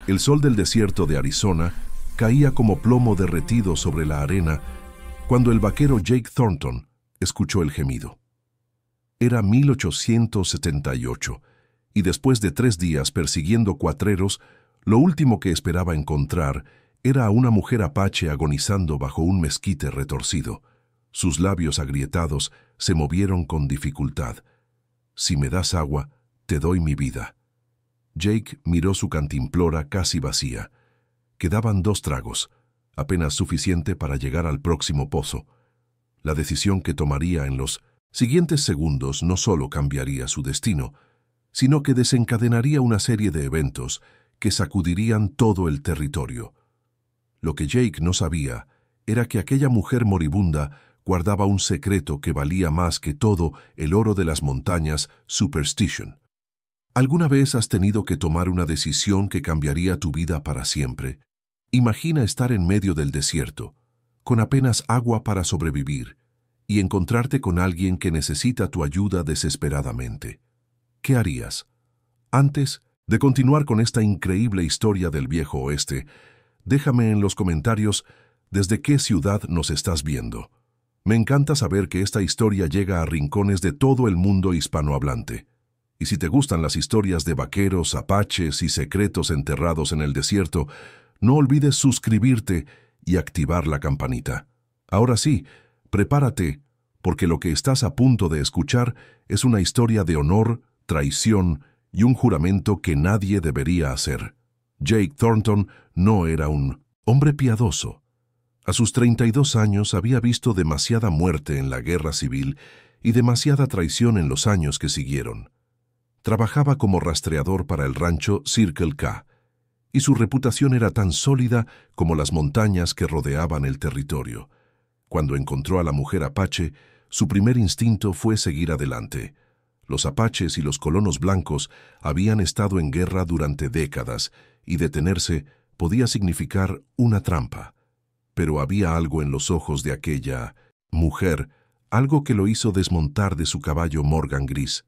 El sol del desierto de Arizona caía como plomo derretido sobre la arena cuando el vaquero Jake Thornton escuchó el gemido. Era 1878, y después de 3 días persiguiendo cuatreros, lo último que esperaba encontrar era a una mujer apache agonizando bajo un mezquite retorcido. Sus labios agrietados se movieron con dificultad. «Si me das agua, te doy mi vida». Jake miró su cantimplora casi vacía. Quedaban 2 tragos, apenas suficiente para llegar al próximo pozo. La decisión que tomaría en los siguientes segundos no solo cambiaría su destino, sino que desencadenaría una serie de eventos que sacudirían todo el territorio. Lo que Jake no sabía era que aquella mujer moribunda guardaba un secreto que valía más que todo el oro de las montañas Superstition. ¿Alguna vez has tenido que tomar una decisión que cambiaría tu vida para siempre? Imagina estar en medio del desierto, con apenas agua para sobrevivir, y encontrarte con alguien que necesita tu ayuda desesperadamente. ¿Qué harías? Antes de continuar con esta increíble historia del viejo oeste, déjame en los comentarios desde qué ciudad nos estás viendo. Me encanta saber que esta historia llega a rincones de todo el mundo hispanohablante. Y si te gustan las historias de vaqueros, apaches y secretos enterrados en el desierto, no olvides suscribirte y activar la campanita. Ahora sí, prepárate, porque lo que estás a punto de escuchar es una historia de honor, traición y un juramento que nadie debería hacer. Jake Thornton no era un hombre piadoso. A sus 32 años había visto demasiada muerte en la guerra civil y demasiada traición en los años que siguieron. Trabajaba como rastreador para el rancho Circle K, y su reputación era tan sólida como las montañas que rodeaban el territorio. Cuando encontró a la mujer apache, su primer instinto fue seguir adelante. Los apaches y los colonos blancos habían estado en guerra durante décadas, y detenerse podía significar una trampa. Pero había algo en los ojos de aquella mujer, algo que lo hizo desmontar de su caballo Morgan gris.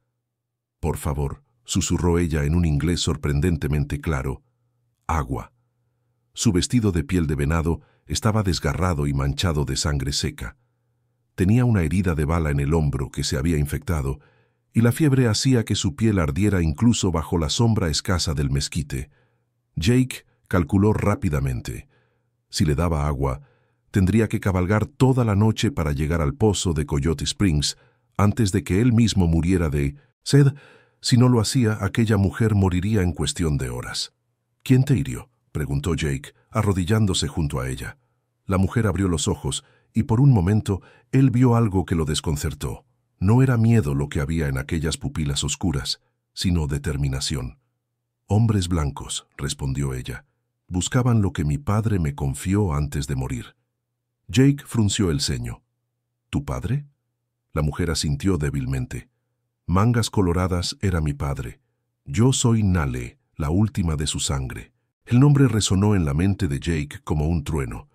«Por favor», susurró ella en un inglés sorprendentemente claro. «Agua». Su vestido de piel de venado estaba desgarrado y manchado de sangre seca. Tenía una herida de bala en el hombro que se había infectado, y la fiebre hacía que su piel ardiera incluso bajo la sombra escasa del mezquite. Jake calculó rápidamente. Si le daba agua, tendría que cabalgar toda la noche para llegar al pozo de Coyote Springs antes de que él mismo muriera de sed. Si no lo hacía, aquella mujer moriría en cuestión de horas. «¿Quién te hirió?», preguntó Jake, arrodillándose junto a ella. La mujer abrió los ojos, y por un momento él vio algo que lo desconcertó. No era miedo lo que había en aquellas pupilas oscuras, sino determinación. «Hombres blancos», respondió ella. «Buscaban lo que mi padre me confió antes de morir». Jake frunció el ceño. «¿Tu padre?». La mujer asintió débilmente. «Mangas Coloradas era mi padre. Yo soy Nale, la última de su sangre». El nombre resonó en la mente de Jake como un trueno.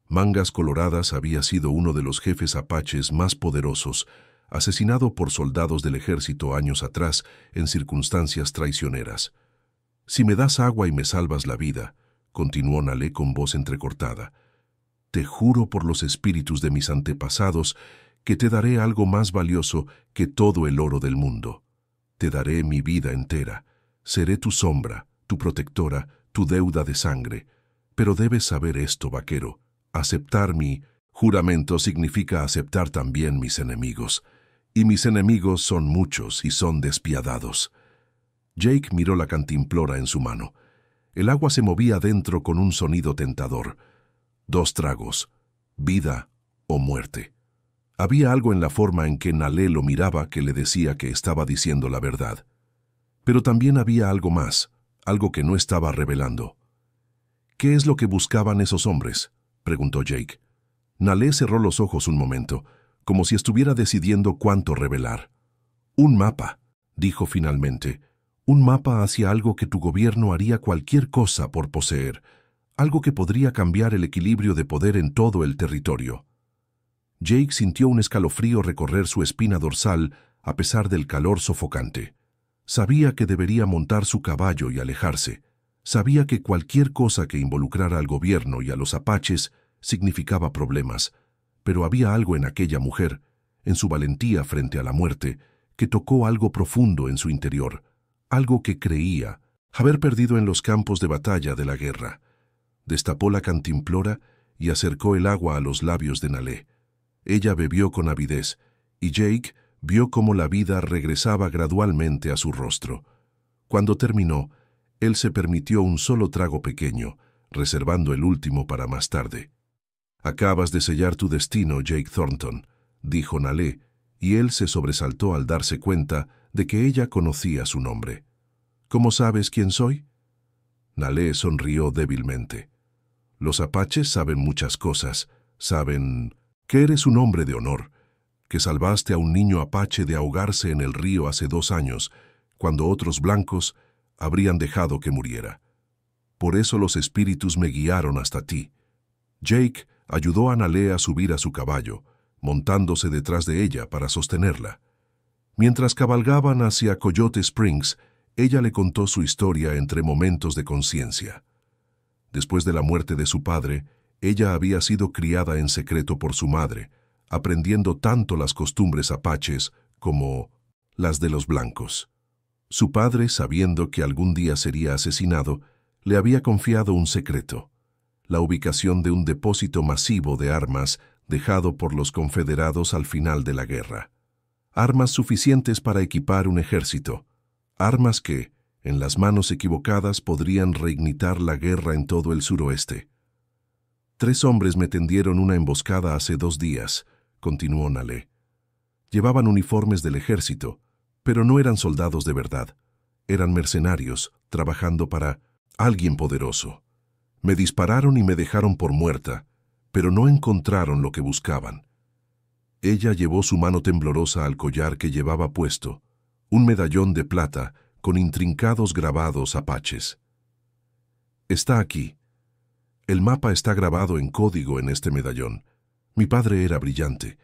Mangas Coloradas había sido uno de los jefes apaches más poderosos, asesinado por soldados del ejército años atrás en circunstancias traicioneras. «Si me das agua y me salvas la vida», continuó Nale con voz entrecortada, «te juro por los espíritus de mis antepasados que te daré algo más valioso que todo el oro del mundo. Te daré mi vida entera. Seré tu sombra, tu protectora, tu deuda de sangre. Pero debes saber esto, vaquero. Aceptar mi juramento significa aceptar también mis enemigos. Y mis enemigos son muchos y son despiadados». Jake miró la cantimplora en su mano. El agua se movía dentro con un sonido tentador. 2 tragos. Vida o muerte. Había algo en la forma en que Nale lo miraba que le decía que estaba diciendo la verdad. Pero también había algo más, algo que no estaba revelando. «¿Qué es lo que buscaban esos hombres?», preguntó Jake. Nale cerró los ojos un momento, como si estuviera decidiendo cuánto revelar. «Un mapa», dijo finalmente. «Un mapa hacia algo que tu gobierno haría cualquier cosa por poseer, algo que podría cambiar el equilibrio de poder en todo el territorio». Jake sintió un escalofrío recorrer su espina dorsal a pesar del calor sofocante. Sabía que debería montar su caballo y alejarse. Sabía que cualquier cosa que involucrara al gobierno y a los apaches significaba problemas, pero había algo en aquella mujer, en su valentía frente a la muerte, que tocó algo profundo en su interior, algo que creía haber perdido en los campos de batalla de la guerra. Destapó la cantimplora y acercó el agua a los labios de Nalé. Ella bebió con avidez, y Jake vio cómo la vida regresaba gradualmente a su rostro. Cuando terminó, él se permitió un solo trago pequeño, reservando el último para más tarde. «Acabas de sellar tu destino, Jake Thornton», dijo Nalé, y él se sobresaltó al darse cuenta de que ella conocía su nombre. «¿Cómo sabes quién soy?» Nalé sonrió débilmente. «Los apaches saben muchas cosas. Saben que eres un hombre de honor, que salvaste a un niño apache de ahogarse en el río hace 2 años, cuando otros blancos habrían dejado que muriera. Por eso los espíritus me guiaron hasta ti». Jake ayudó a Nalé a subir a su caballo, montándose detrás de ella para sostenerla. Mientras cabalgaban hacia Coyote Springs, ella le contó su historia entre momentos de conciencia. Después de la muerte de su padre, ella había sido criada en secreto por su madre, aprendiendo tanto las costumbres apaches como las de los blancos. Su padre, sabiendo que algún día sería asesinado, le había confiado un secreto: la ubicación de un depósito masivo de armas dejado por los confederados al final de la guerra. Armas suficientes para equipar un ejército. Armas que, en las manos equivocadas, podrían reignitar la guerra en todo el suroeste. 3 hombres me tendieron una emboscada hace 2 días, continuó Nalé. Llevaban uniformes del ejército, pero no eran soldados de verdad. Eran mercenarios, trabajando para alguien poderoso. Me dispararon y me dejaron por muerta, pero no encontraron lo que buscaban. Ella llevó su mano temblorosa al collar que llevaba puesto, un medallón de plata con intrincados grabados apaches. «Está aquí. El mapa está grabado en código en este medallón. Mi padre era brillante.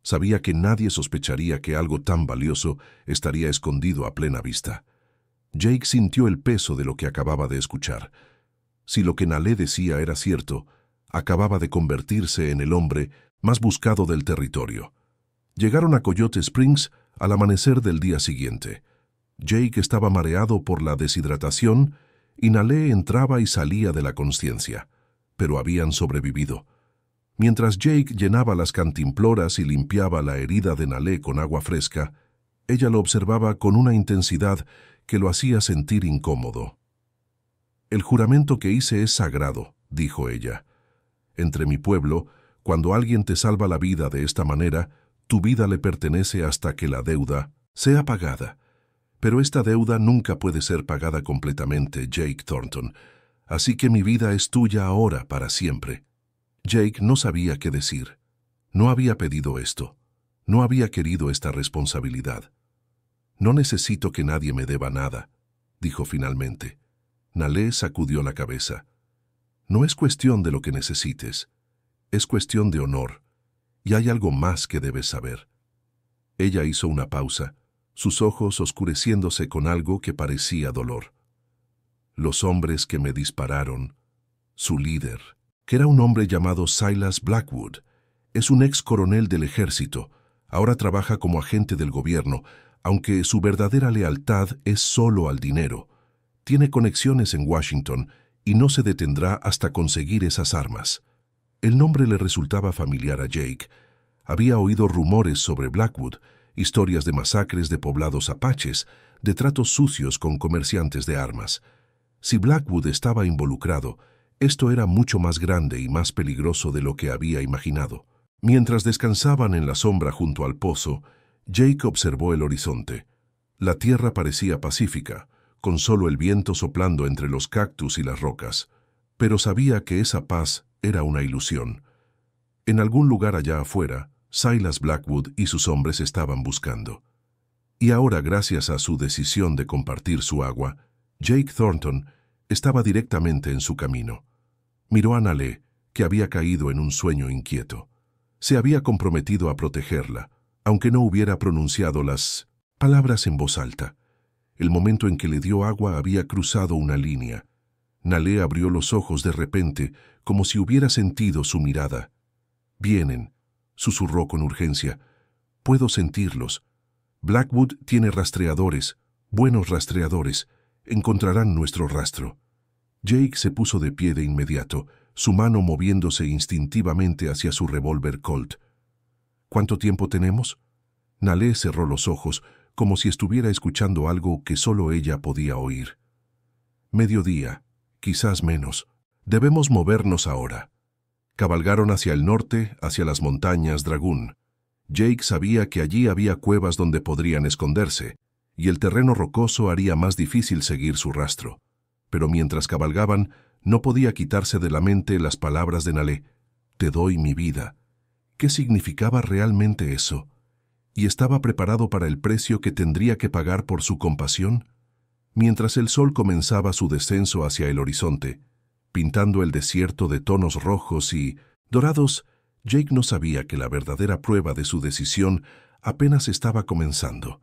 Sabía que nadie sospecharía que algo tan valioso estaría escondido a plena vista». Jake sintió el peso de lo que acababa de escuchar. Si lo que Nalé decía era cierto, acababa de convertirse en el hombre más buscado del territorio. Llegaron a Coyote Springs al amanecer del día siguiente. Jake estaba mareado por la deshidratación y Nalé entraba y salía de la consciencia, pero habían sobrevivido. Mientras Jake llenaba las cantimploras y limpiaba la herida de Nalé con agua fresca, ella lo observaba con una intensidad que lo hacía sentir incómodo. «El juramento que hice es sagrado», dijo ella. «Entre mi pueblo, cuando alguien te salva la vida de esta manera, tu vida le pertenece hasta que la deuda sea pagada. Pero esta deuda nunca puede ser pagada completamente, Jake Thornton, así que mi vida es tuya ahora para siempre». Jake no sabía qué decir. No había pedido esto. No había querido esta responsabilidad. «No necesito que nadie me deba nada», dijo finalmente. Nalé sacudió la cabeza. «No es cuestión de lo que necesites. Es cuestión de honor. Y hay algo más que debes saber». Ella hizo una pausa, sus ojos oscureciéndose con algo que parecía dolor. «Los hombres que me dispararon, su líder, que era un hombre llamado Silas Blackwood, es un ex coronel del ejército. Ahora trabaja como agente del gobierno, aunque su verdadera lealtad es solo al dinero. Tiene conexiones en Washington y no se detendrá hasta conseguir esas armas». El nombre le resultaba familiar a Jake. Había oído rumores sobre Blackwood, historias de masacres de poblados apaches, de tratos sucios con comerciantes de armas. Si Blackwood estaba involucrado, esto era mucho más grande y más peligroso de lo que había imaginado. Mientras descansaban en la sombra junto al pozo, Jake observó el horizonte. La tierra parecía pacífica, con solo el viento soplando entre los cactus y las rocas, pero sabía que esa paz era una ilusión. En algún lugar allá afuera, Silas Blackwood y sus hombres estaban buscando. Y ahora, gracias a su decisión de compartir su agua, Jake Thornton estaba directamente en su camino. Miró a Nalé, que había caído en un sueño inquieto. Se había comprometido a protegerla, aunque no hubiera pronunciado las palabras en voz alta. El momento en que le dio agua había cruzado una línea. Nalé abrió los ojos de repente, como si hubiera sentido su mirada. «Vienen», susurró con urgencia. «Puedo sentirlos. Blackwood tiene rastreadores, buenos rastreadores. Encontrarán nuestro rastro». Jake se puso de pie de inmediato, su mano moviéndose instintivamente hacia su revólver Colt. «¿Cuánto tiempo tenemos?» Nalé cerró los ojos, como si estuviera escuchando algo que solo ella podía oír. «Mediodía, quizás menos. Debemos movernos ahora». Cabalgaron hacia el norte, hacia las montañas Dragoon. Jake sabía que allí había cuevas donde podrían esconderse, y el terreno rocoso haría más difícil seguir su rastro. Pero mientras cabalgaban, no podía quitarse de la mente las palabras de Nalé. «Te doy mi vida». ¿Qué significaba realmente eso? ¿Y estaba preparado para el precio que tendría que pagar por su compasión? Mientras el sol comenzaba su descenso hacia el horizonte, pintando el desierto de tonos rojos y dorados, Jake no sabía que la verdadera prueba de su decisión apenas estaba comenzando.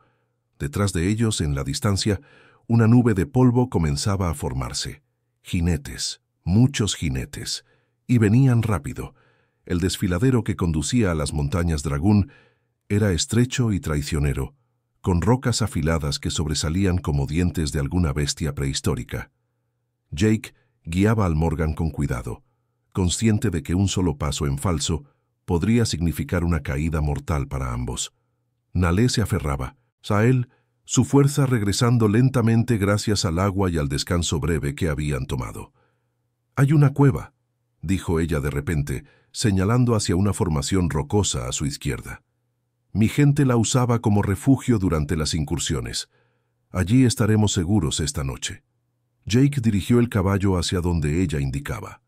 Detrás de ellos, en la distancia, una nube de polvo comenzaba a formarse. Jinetes, muchos jinetes, y venían rápido. El desfiladero que conducía a las montañas Dragoon era estrecho y traicionero, con rocas afiladas que sobresalían como dientes de alguna bestia prehistórica. Jake guiaba al Morgan con cuidado, consciente de que un solo paso en falso podría significar una caída mortal para ambos. Nalé se aferraba, a él, su fuerza regresando lentamente gracias al agua y al descanso breve que habían tomado. «Hay una cueva», dijo ella de repente, señalando hacia una formación rocosa a su izquierda. «Mi gente la usaba como refugio durante las incursiones. Allí estaremos seguros esta noche». Jake dirigió el caballo hacia donde ella indicaba.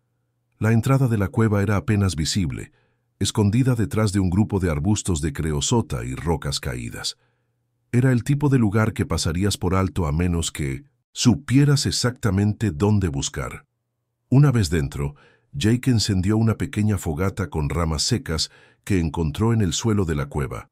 La entrada de la cueva era apenas visible, escondida detrás de un grupo de arbustos de creosota y rocas caídas. Era el tipo de lugar que pasarías por alto a menos que supieras exactamente dónde buscar. Una vez dentro, Jake encendió una pequeña fogata con ramas secas que encontró en el suelo de la cueva.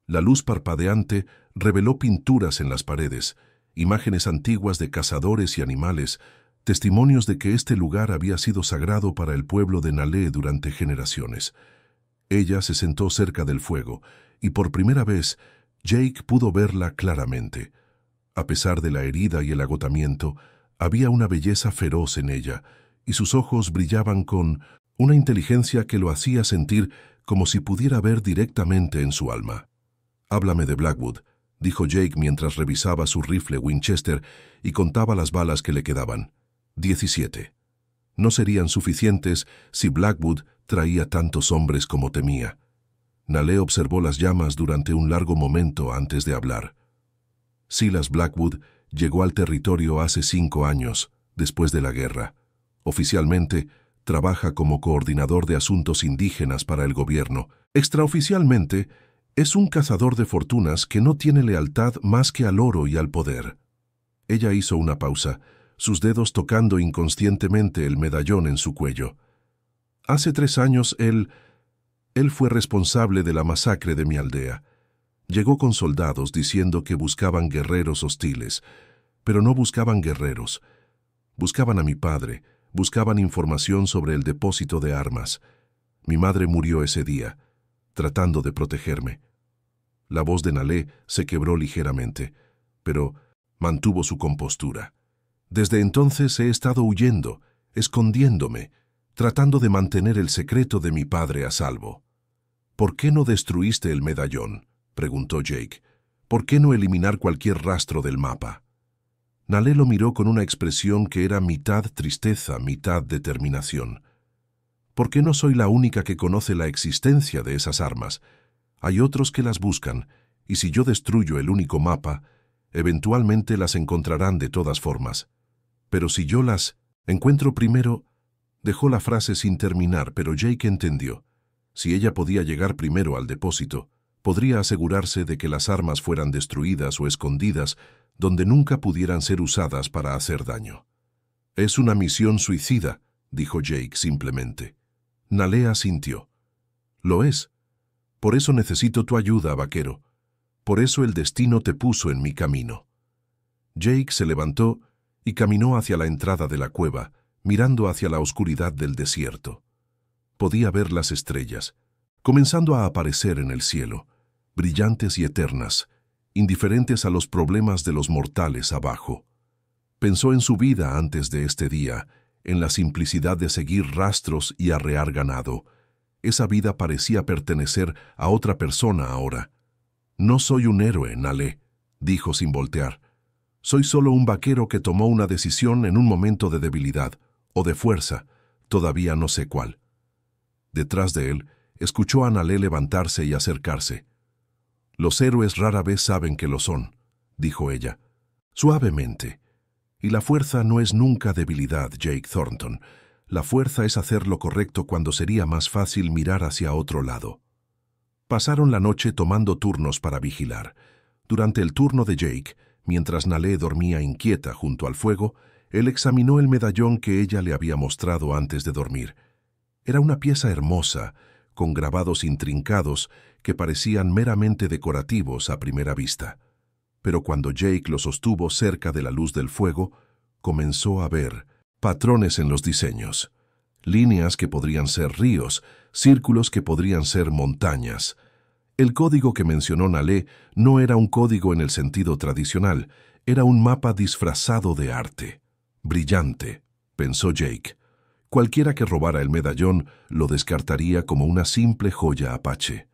La luz parpadeante reveló pinturas en las paredes, imágenes antiguas de cazadores y animales, testimonios de que este lugar había sido sagrado para el pueblo de Nalé durante generaciones. Ella se sentó cerca del fuego, y por primera vez Jake pudo verla claramente. A pesar de la herida y el agotamiento, había una belleza feroz en ella, y sus ojos brillaban con una inteligencia que lo hacía sentir como si pudiera ver directamente en su alma. «Háblame de Blackwood», dijo Jake mientras revisaba su rifle Winchester y contaba las balas que le quedaban. 17. No serían suficientes si Blackwood traía tantos hombres como temía. Nalé observó las llamas durante un largo momento antes de hablar. Silas Blackwood llegó al territorio hace 5 años, después de la guerra. Oficialmente, trabaja como coordinador de asuntos indígenas para el gobierno. Extraoficialmente, es un cazador de fortunas que no tiene lealtad más que al oro y al poder. Ella hizo una pausa, sus dedos tocando inconscientemente el medallón en su cuello. Hace 3 años él fue responsable de la masacre de mi aldea. Llegó con soldados diciendo que buscaban guerreros hostiles, pero no buscaban guerreros. Buscaban a mi padre, buscaban información sobre el depósito de armas. Mi madre murió ese día, tratando de protegerme. La voz de Nalé se quebró ligeramente, pero mantuvo su compostura. Desde entonces he estado huyendo, escondiéndome, tratando de mantener el secreto de mi padre a salvo. «¿Por qué no destruiste el medallón?», preguntó Jake. «¿Por qué no eliminar cualquier rastro del mapa?». Nalé lo miró con una expresión que era mitad tristeza, mitad determinación. «¿Por qué no soy la única que conoce la existencia de esas armas? Hay otros que las buscan, y si yo destruyo el único mapa, eventualmente las encontrarán de todas formas. Pero si yo las encuentro primero...» Dejó la frase sin terminar, pero Jake entendió. Si ella podía llegar primero al depósito, podría asegurarse de que las armas fueran destruidas o escondidas donde nunca pudieran ser usadas para hacer daño. «Es una misión suicida», dijo Jake simplemente. Nalé asintió. «Lo es. Por eso necesito tu ayuda, vaquero. Por eso el destino te puso en mi camino». Jake se levantó y caminó hacia la entrada de la cueva, mirando hacia la oscuridad del desierto. Podía ver las estrellas, comenzando a aparecer en el cielo, brillantes y eternas, indiferentes a los problemas de los mortales abajo. Pensó en su vida antes de este día, en la simplicidad de seguir rastros y arrear ganado. Esa vida parecía pertenecer a otra persona ahora. «No soy un héroe, Nalé», dijo sin voltear. «Soy solo un vaquero que tomó una decisión en un momento de debilidad, o de fuerza, todavía no sé cuál». Detrás de él, escuchó a Nalé levantarse y acercarse. «Los héroes rara vez saben que lo son», dijo ella, suavemente. «Y la fuerza no es nunca debilidad, Jake Thornton. La fuerza es hacer lo correcto cuando sería más fácil mirar hacia otro lado». Pasaron la noche tomando turnos para vigilar. Durante el turno de Jake, mientras Nalé dormía inquieta junto al fuego, él examinó el medallón que ella le había mostrado antes de dormir. Era una pieza hermosa, con grabados intrincados que parecían meramente decorativos a primera vista. Pero cuando Jake lo sostuvo cerca de la luz del fuego, comenzó a ver patrones en los diseños, líneas que podrían ser ríos, círculos que podrían ser montañas. El código que mencionó Nalé no era un código en el sentido tradicional, era un mapa disfrazado de arte. «Brillante», pensó Jake. Cualquiera que robara el medallón lo descartaría como una simple joya apache.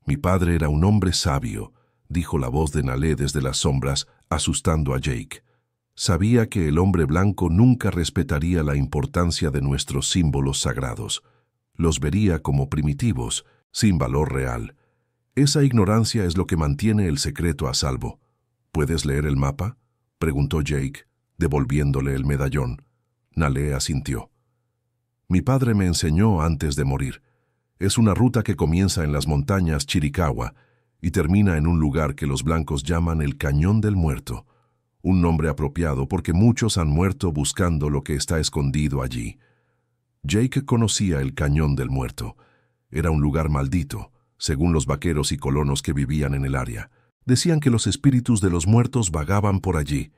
«Mi padre era un hombre sabio», dijo la voz de Nalé desde las sombras, asustando a Jake. Sabía que el hombre blanco nunca respetaría la importancia de nuestros símbolos sagrados. Los vería como primitivos, sin valor real. Esa ignorancia es lo que mantiene el secreto a salvo. «¿Puedes leer el mapa?», preguntó Jake, devolviéndole el medallón. Nalé asintió. «Mi padre me enseñó antes de morir. Es una ruta que comienza en las montañas Chiricahua y termina en un lugar que los blancos llaman el Cañón del Muerto, un nombre apropiado porque muchos han muerto buscando lo que está escondido allí». Jake conocía el Cañón del Muerto. Era un lugar maldito, según los vaqueros y colonos que vivían en el área. Decían que los espíritus de los muertos vagaban por allí,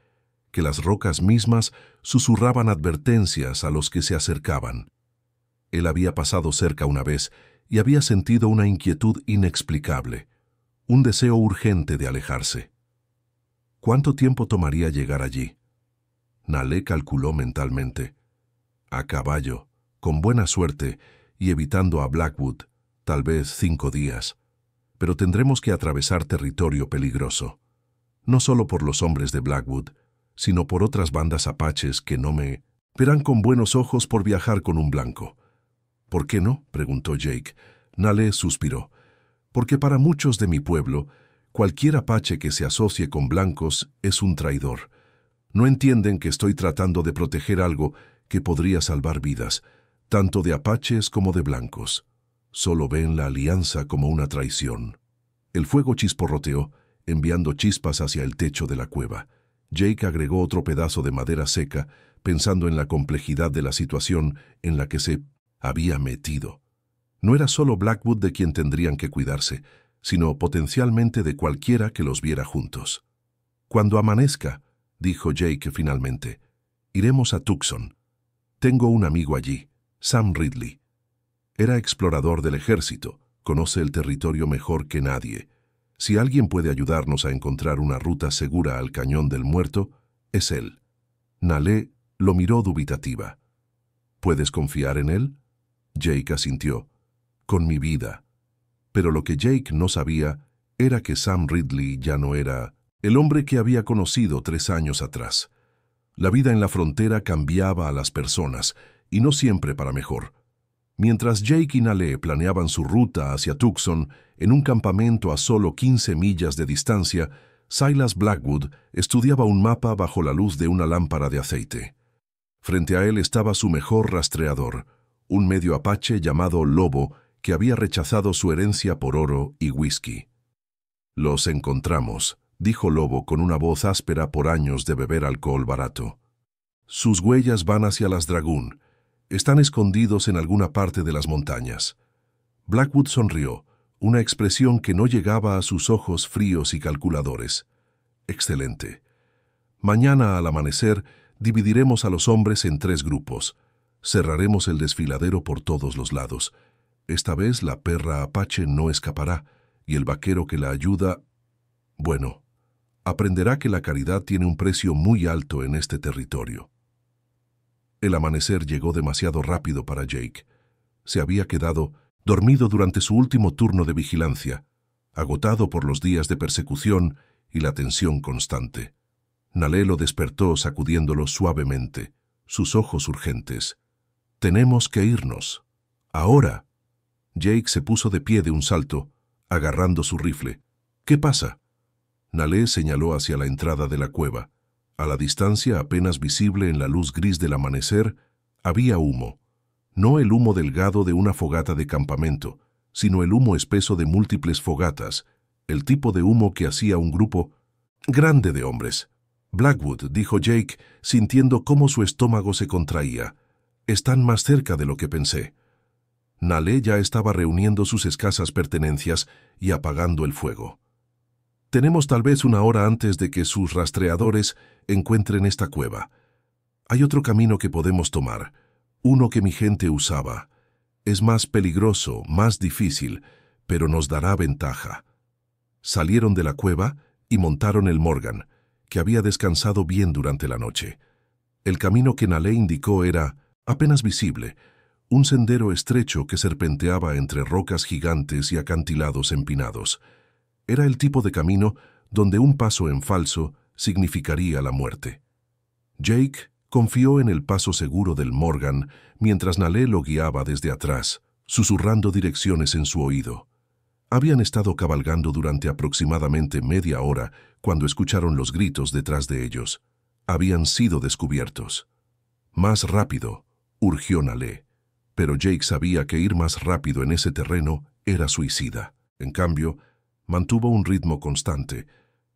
que las rocas mismas susurraban advertencias a los que se acercaban. Él había pasado cerca una vez y había sentido una inquietud inexplicable, un deseo urgente de alejarse. ¿Cuánto tiempo tomaría llegar allí? Nalé calculó mentalmente. A caballo, con buena suerte y evitando a Blackwood, tal vez 5 días. Pero tendremos que atravesar territorio peligroso. No solo por los hombres de Blackwood, sino por otras bandas apaches que no me verán con buenos ojos por viajar con un blanco. «¿Por qué no?», preguntó Jake. Nalé suspiró. «Porque para muchos de mi pueblo, cualquier apache que se asocie con blancos es un traidor. No entienden que estoy tratando de proteger algo que podría salvar vidas, tanto de apaches como de blancos. Solo ven la alianza como una traición». El fuego chisporroteó, enviando chispas hacia el techo de la cueva. Jake agregó otro pedazo de madera seca, pensando en la complejidad de la situación en la que se había metido. No era solo Blackwood de quien tendrían que cuidarse, sino potencialmente de cualquiera que los viera juntos. «Cuando amanezca», dijo Jake finalmente, «iremos a Tucson. Tengo un amigo allí, Sam Ridley. Era explorador del ejército, conoce el territorio mejor que nadie. Si alguien puede ayudarnos a encontrar una ruta segura al Cañón del Muerto, es él». Nalé lo miró dubitativa. «¿Puedes confiar en él?». Jake asintió. «Con mi vida». Pero lo que Jake no sabía era que Sam Ridley ya no era el hombre que había conocido 3 años atrás. La vida en la frontera cambiaba a las personas, y no siempre para mejor. Mientras Jake y Nalé planeaban su ruta hacia Tucson, en un campamento a solo 15 millas de distancia, Silas Blackwood estudiaba un mapa bajo la luz de una lámpara de aceite. Frente a él estaba su mejor rastreador, un medio apache llamado Lobo, que había rechazado su herencia por oro y whisky. «Los encontramos», dijo Lobo con una voz áspera por años de beber alcohol barato. «Sus huellas van hacia las Dragoon. Están escondidos en alguna parte de las montañas». Blackwood sonrió, una expresión que no llegaba a sus ojos fríos y calculadores. «Excelente. Mañana al amanecer Dividiremos a los hombres en 3 grupos. Cerraremos el desfiladero por todos los lados. Esta vez la perra Apache no escapará, y el vaquero que la ayuda, bueno, aprenderá que la caridad tiene un precio muy alto en este territorio. El amanecer llegó demasiado rápido para Jake. Se había quedado dormido durante su último turno de vigilancia, agotado por los días de persecución y la tensión constante. Nalé lo despertó sacudiéndolo suavemente, sus ojos urgentes. «Tenemos que irnos. Ahora». Jake se puso de pie de un salto, agarrando su rifle. «¿Qué pasa?» Nalé señaló hacia la entrada de la cueva. A la distancia, apenas visible en la luz gris del amanecer, había humo. No el humo delgado de una fogata de campamento, sino el humo espeso de múltiples fogatas, el tipo de humo que hacía un grupo grande de hombres. «Blackwood», dijo Jake, sintiendo cómo su estómago se contraía. «Están más cerca de lo que pensé». Nalé ya estaba reuniendo sus escasas pertenencias y apagando el fuego. «Tenemos tal vez 1 hora antes de que sus rastreadores encuentren esta cueva. Hay otro camino que podemos tomar, uno que mi gente usaba. Es más peligroso, más difícil, pero nos dará ventaja». Salieron de la cueva y montaron el Morgan, que había descansado bien durante la noche. El camino que Nalé indicó era apenas visible, un sendero estrecho que serpenteaba entre rocas gigantes y acantilados empinados. Era el tipo de camino donde un paso en falso significaría la muerte. Jake confió en el paso seguro del Morgan mientras Nalé lo guiaba desde atrás, susurrando direcciones en su oído. Habían estado cabalgando durante aproximadamente media hora cuando escucharon los gritos detrás de ellos. Habían sido descubiertos. «Más rápido», urgió Nalé. Pero Jake sabía que ir más rápido en ese terreno era suicida. En cambio, mantuvo un ritmo constante,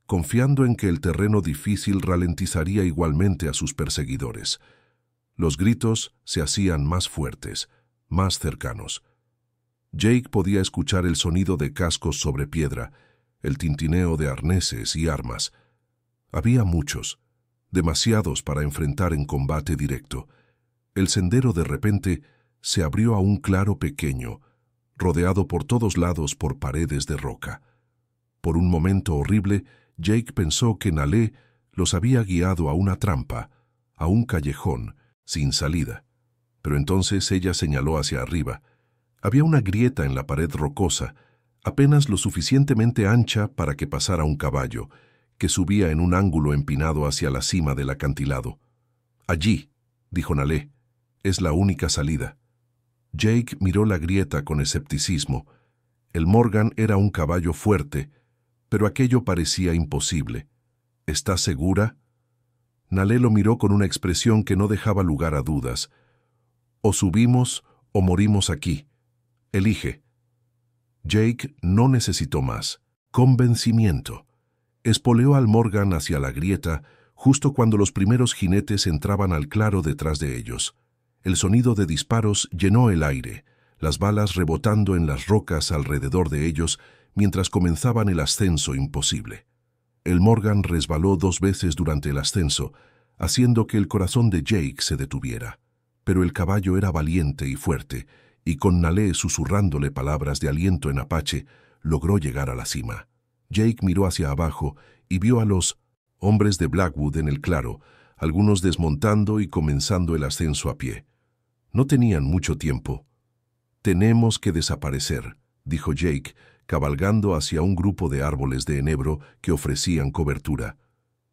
confiando en que el terreno difícil ralentizaría igualmente a sus perseguidores. Los gritos se hacían más fuertes, más cercanos. Jake podía escuchar el sonido de cascos sobre piedra, el tintineo de arneses y armas. Había muchos, demasiados para enfrentar en combate directo. El sendero de repente se abrió a un claro pequeño, rodeado por todos lados por paredes de roca. Por un momento horrible, Jake pensó que Nalé los había guiado a una trampa, a un callejón, sin salida. Pero entonces ella señaló hacia arriba. Había una grieta en la pared rocosa, apenas lo suficientemente ancha para que pasara un caballo, que subía en un ángulo empinado hacia la cima del acantilado. «Allí», dijo Nalé, «es la única salida». Jake miró la grieta con escepticismo. El Morgan era un caballo fuerte, pero aquello parecía imposible. «¿Estás segura?» Nalé lo miró con una expresión que no dejaba lugar a dudas. «O subimos o morimos aquí. Elige». Jake no necesitó más. Convencimiento. Espoleó al Morgan hacia la grieta justo cuando los primeros jinetes entraban al claro detrás de ellos. El sonido de disparos llenó el aire, las balas rebotando en las rocas alrededor de ellos mientras comenzaban el ascenso imposible. El Morgan resbaló 2 veces durante el ascenso, haciendo que el corazón de Jake se detuviera. Pero el caballo era valiente y fuerte, y con Nalé susurrándole palabras de aliento en apache, logró llegar a la cima. Jake miró hacia abajo y vio a los hombres de Blackwood en el claro, algunos desmontando y comenzando el ascenso a pie. No tenían mucho tiempo. «Tenemos que desaparecer», dijo Jake, cabalgando hacia un grupo de árboles de enebro que ofrecían cobertura.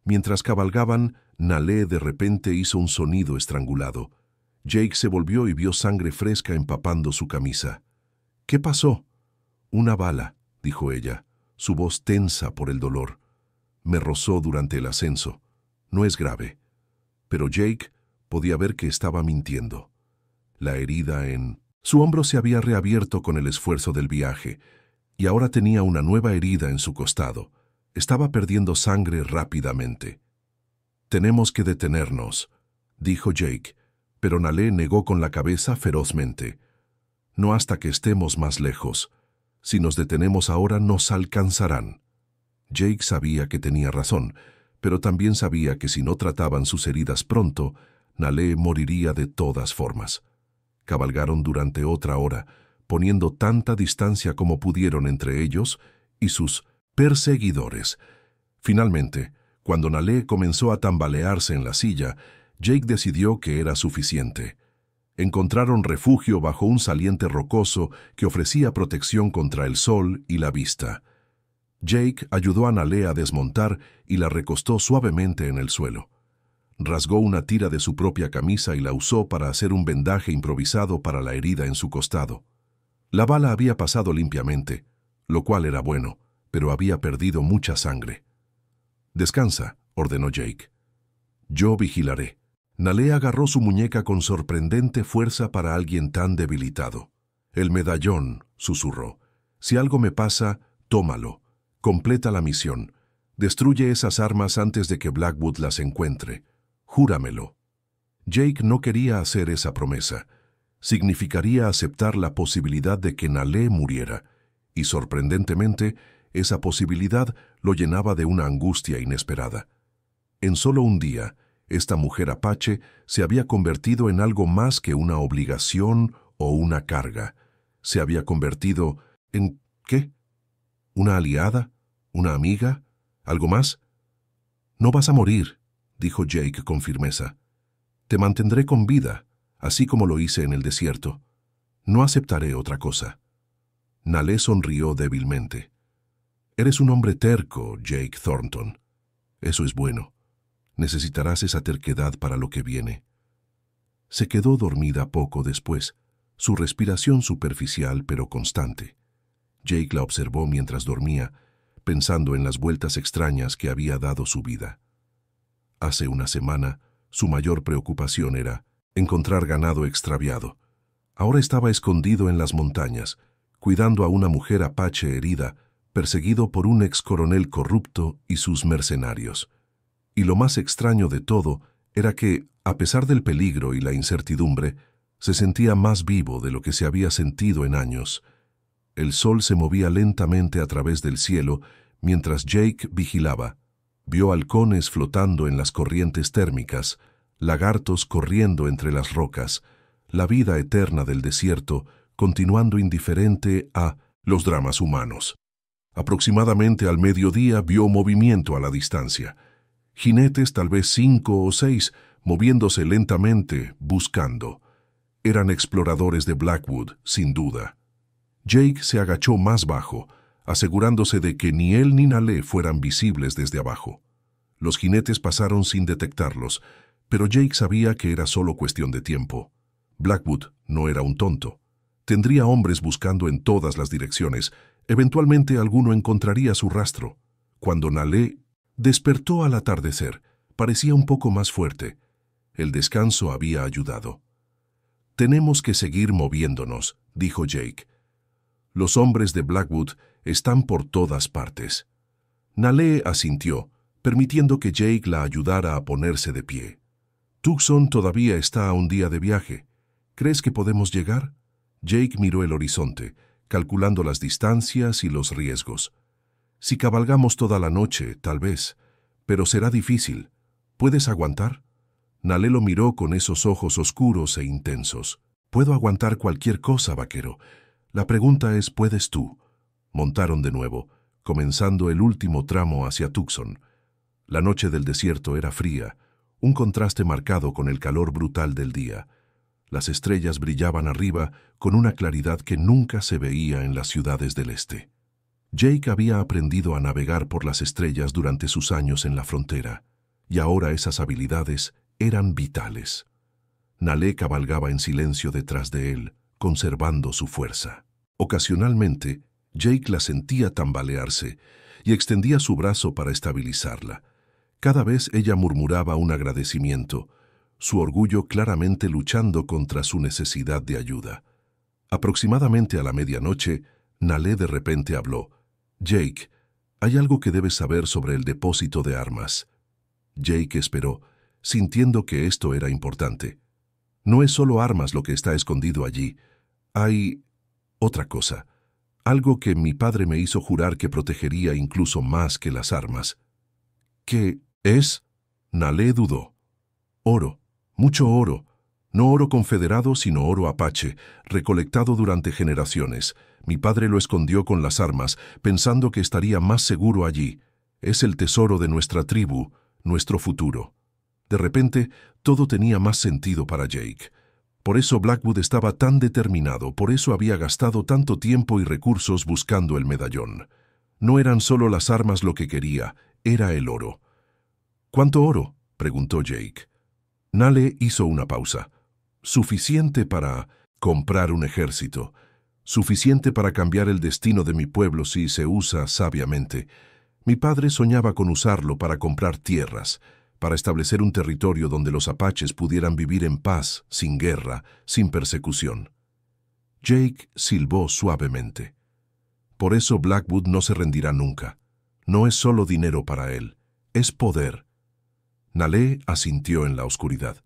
Mientras cabalgaban, Nalé de repente hizo un sonido estrangulado. Jake se volvió y vio sangre fresca empapando su camisa. «¿Qué pasó?» «Una bala», dijo ella, su voz tensa por el dolor. «Me rozó durante el ascenso. No es grave». Pero Jake podía ver que estaba mintiendo. La herida en su hombro se había reabierto con el esfuerzo del viaje, y ahora tenía una nueva herida en su costado. Estaba perdiendo sangre rápidamente. «Tenemos que detenernos», dijo Jake, pero Nalé negó con la cabeza ferozmente. «No hasta que estemos más lejos. Si nos detenemos ahora nos alcanzarán». Jake sabía que tenía razón, pero también sabía que si no trataban sus heridas pronto, Nalé moriría de todas formas. Cabalgaron durante otra hora, poniendo tanta distancia como pudieron entre ellos y sus perseguidores. Finalmente, cuando Nalé comenzó a tambalearse en la silla, Jake decidió que era suficiente. Encontraron refugio bajo un saliente rocoso que ofrecía protección contra el sol y la vista. Jake ayudó a Nalé a desmontar y la recostó suavemente en el suelo. Rasgó una tira de su propia camisa y la usó para hacer un vendaje improvisado para la herida en su costado. La bala había pasado limpiamente, lo cual era bueno, pero había perdido mucha sangre. «Descansa», ordenó Jake. «Yo vigilaré». Nalé agarró su muñeca con sorprendente fuerza para alguien tan debilitado. «El medallón», susurró. «Si algo me pasa, tómalo. Completa la misión. Destruye esas armas antes de que Blackwood las encuentre. Júramelo». Jake no quería hacer esa promesa. Significaría aceptar la posibilidad de que Nalé muriera, y sorprendentemente, esa posibilidad lo llenaba de una angustia inesperada. En solo un día, esta mujer apache se había convertido en algo más que una obligación o una carga. Se había convertido en... ¿qué? ¿Una aliada? ¿Una amiga? ¿Algo más? «No vas a morir», dijo Jake con firmeza. «Te mantendré con vida, así como lo hice en el desierto. No aceptaré otra cosa». Nalé sonrió débilmente. «Eres un hombre terco, Jake Thornton. Eso es bueno. Necesitarás esa terquedad para lo que viene». Se quedó dormida poco después, su respiración superficial pero constante. Jake la observó mientras dormía, pensando en las vueltas extrañas que había dado su vida. Hace una semana, su mayor preocupación era encontrar ganado extraviado. Ahora estaba escondido en las montañas, cuidando a una mujer apache herida, perseguido por un ex coronel corrupto y sus mercenarios. Y lo más extraño de todo era que, a pesar del peligro y la incertidumbre, se sentía más vivo de lo que se había sentido en años. El sol se movía lentamente a través del cielo mientras Jake vigilaba. Vio halcones flotando en las corrientes térmicas, lagartos corriendo entre las rocas, la vida eterna del desierto continuando indiferente a los dramas humanos. Aproximadamente al mediodía vio movimiento a la distancia. Jinetes, tal vez 5 o 6, moviéndose lentamente, buscando. Eran exploradores de Blackwood, sin duda. Jake se agachó más bajo, asegurándose de que ni él ni Nalé fueran visibles desde abajo. Los jinetes pasaron sin detectarlos, pero Jake sabía que era solo cuestión de tiempo. Blackwood no era un tonto. Tendría hombres buscando en todas las direcciones. Eventualmente alguno encontraría su rastro. Cuando Nalé despertó al atardecer, parecía un poco más fuerte. El descanso había ayudado. «Tenemos que seguir moviéndonos», dijo Jake. «Los hombres de Blackwood están por todas partes». Nalé asintió, permitiendo que Jake la ayudara a ponerse de pie. «Tucson todavía está a un día de viaje. ¿Crees que podemos llegar?» Jake miró el horizonte, calculando las distancias y los riesgos. «Si cabalgamos toda la noche, tal vez, pero será difícil. ¿Puedes aguantar?» Nalé lo miró con esos ojos oscuros e intensos. «Puedo aguantar cualquier cosa, vaquero. La pregunta es, ¿puedes tú?» Montaron de nuevo, comenzando el último tramo hacia Tucson. La noche del desierto era fría, un contraste marcado con el calor brutal del día. Las estrellas brillaban arriba con una claridad que nunca se veía en las ciudades del este. Jake había aprendido a navegar por las estrellas durante sus años en la frontera, y ahora esas habilidades eran vitales. Nalé cabalgaba en silencio detrás de él, conservando su fuerza. Ocasionalmente, Jake la sentía tambalearse y extendía su brazo para estabilizarla. Cada vez ella murmuraba un agradecimiento, su orgullo claramente luchando contra su necesidad de ayuda. Aproximadamente a la medianoche, Nalé de repente habló. «Jake, hay algo que debes saber sobre el depósito de armas». Jake esperó, sintiendo que esto era importante. «No es solo armas lo que está escondido allí. Hay otra cosa, algo que mi padre me hizo jurar que protegería incluso más que las armas». «¿Qué Es, Nalé dudó. Oro, mucho oro. No oro confederado, sino oro apache, recolectado durante generaciones. Mi padre lo escondió con las armas, pensando que estaría más seguro allí. Es el tesoro de nuestra tribu, nuestro futuro. De repente, todo tenía más sentido para Jake. Por eso Blackwood estaba tan determinado, por eso había gastado tanto tiempo y recursos buscando el medallón. No eran solo las armas lo que quería, era el oro. ¿Cuánto oro?, preguntó Jake. Nale hizo una pausa. Suficiente para comprar un ejército. Suficiente para cambiar el destino de mi pueblo si se usa sabiamente. Mi padre soñaba con usarlo para comprar tierras, para establecer un territorio donde los apaches pudieran vivir en paz, sin guerra, sin persecución. Jake silbó suavemente. Por eso Blackwood no se rendirá nunca. No es solo dinero para él, es poder. Nalé asintió en la oscuridad.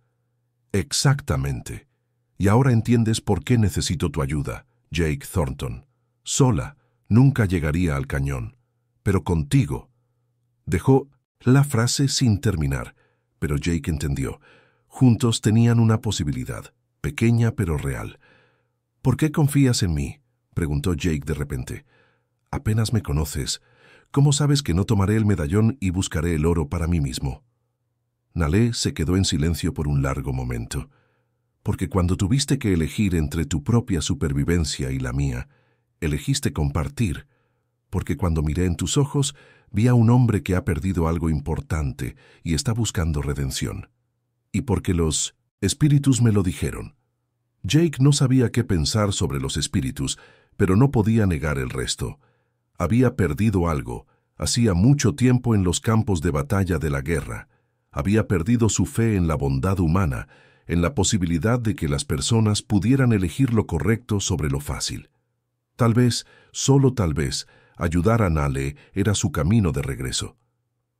Exactamente. Y ahora entiendes por qué necesito tu ayuda, Jake Thornton. Sola, nunca llegaría al cañón. Pero contigo. Dejó la frase sin terminar, pero Jake entendió. Juntos tenían una posibilidad, pequeña pero real. ¿Por qué confías en mí?, preguntó Jake de repente. Apenas me conoces. ¿Cómo sabes que no tomaré el medallón y buscaré el oro para mí mismo? Nalé se quedó en silencio por un largo momento. Porque cuando tuviste que elegir entre tu propia supervivencia y la mía, elegiste compartir. Porque cuando miré en tus ojos, vi a un hombre que ha perdido algo importante y está buscando redención. Y porque los espíritus me lo dijeron. Jake no sabía qué pensar sobre los espíritus, pero no podía negar el resto. Había perdido algo, hacía mucho tiempo en los campos de batalla de la guerra. Había perdido su fe en la bondad humana, en la posibilidad de que las personas pudieran elegir lo correcto sobre lo fácil. Tal vez, solo tal vez, ayudar a Nale era su camino de regreso.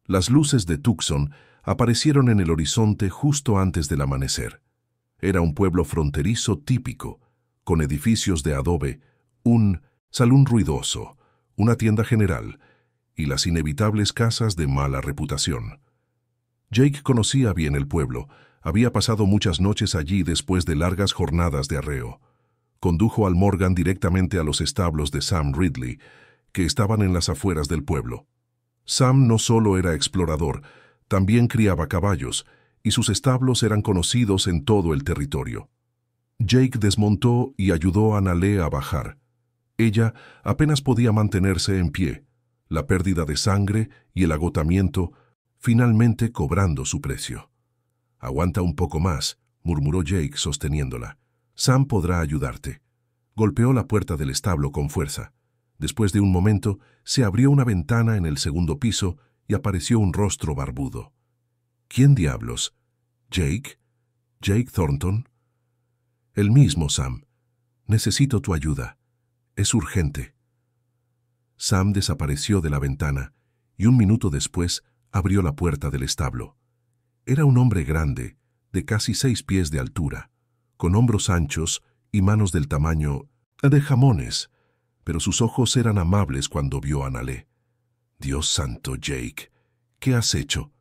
Las luces de Tucson aparecieron en el horizonte justo antes del amanecer. Era un pueblo fronterizo típico, con edificios de adobe, un salón ruidoso, una tienda general y las inevitables casas de mala reputación. Jake conocía bien el pueblo, había pasado muchas noches allí después de largas jornadas de arreo. Condujo al Morgan directamente a los establos de Sam Ridley, que estaban en las afueras del pueblo. Sam no solo era explorador, también criaba caballos, y sus establos eran conocidos en todo el territorio. Jake desmontó y ayudó a Nalé a bajar. Ella apenas podía mantenerse en pie, la pérdida de sangre y el agotamiento finalmente cobrando su precio. «Aguanta un poco más», murmuró Jake sosteniéndola. «Sam podrá ayudarte». Golpeó la puerta del establo con fuerza. Después de un momento, se abrió una ventana en el segundo piso y apareció un rostro barbudo. «¿Quién diablos? ¿Jake? ¿Jake Thornton?» «El mismo, Sam. Necesito tu ayuda. Es urgente». Sam desapareció de la ventana y un minuto después abrió la puerta del establo. Era un hombre grande, de casi 6 pies de altura, con hombros anchos y manos del tamaño de jamones, pero sus ojos eran amables cuando vio a Nalé. «Dios santo, Jake, ¿qué has hecho?»